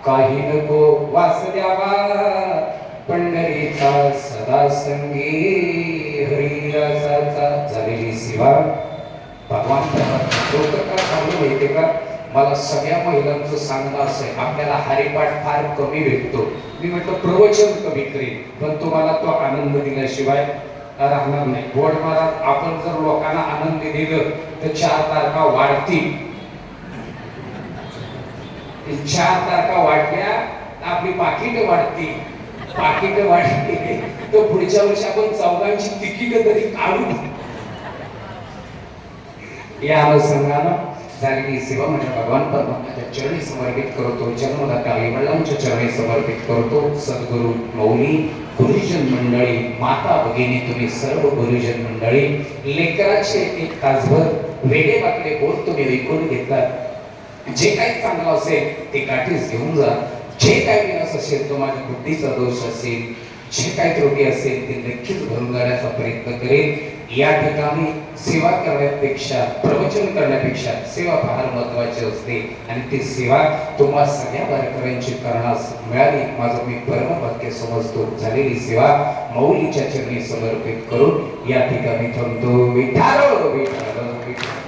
Speaker 1: काही नको. वासुदेवा पंढरीचा सदा संगी हरिराजाचा झालेली सेवा. भगवान माहितीये का मला सगळ्या महिलांचं सांगणं असं आहे आपल्याला हरिपाठ फार कमी भेटतो. मी म्हटलं प्रवचन कमी करेन पण तुम्हाला तो आनंद दिल्याशिवाय राहणार नाही. गोड महाराज आपण जर लोकांना आनंद दिलं तर 4 तारखा वाढतील. 4 तारखा वाढल्या आपली पाकिट वाढतील. पाकिट वाढली तर पुढच्या वर्षी आपण 14ची तिकीट तरी काढू. या अनुषंगानं झालेली सेवा म्हणजे भगवान परमात्म्याच्या चरणी समर्पित करतो. जन्मदाता आई वडिलांच्या चरणी समर्पित करतो. सद्गुरू मौली गुरुजन मंडळी माता भगिनी तुम्ही सर्व गुरुजन मंडळी लेकराचे एक तासभर वेडे वाकडे बोल तुम्ही ऐकून घेतलात. जे काही चांगलं असेल ते गाठीस घेऊन जा. जे काही विनाश असेल तो माझ्या बुद्धीचा दोष असेल जे काही त्रुटी असेल ते नक्कीच भरून जाण्याचा प्रयत्न करेन. या ठिकाणी सेवा करण्यापेक्षा प्रवचन करण्यापेक्षा सेवा फार महत्वाची असते. आणि ती सेवा तुम्हा सगळ्या वारकऱ्यांची करण्यास मिळाली माझं मी परम वाक्य समजतो. झालेली सेवा मौलीच्या चरणी समर्पित करून या ठिकाणी थांबतो. विठालो विठालो विठालो.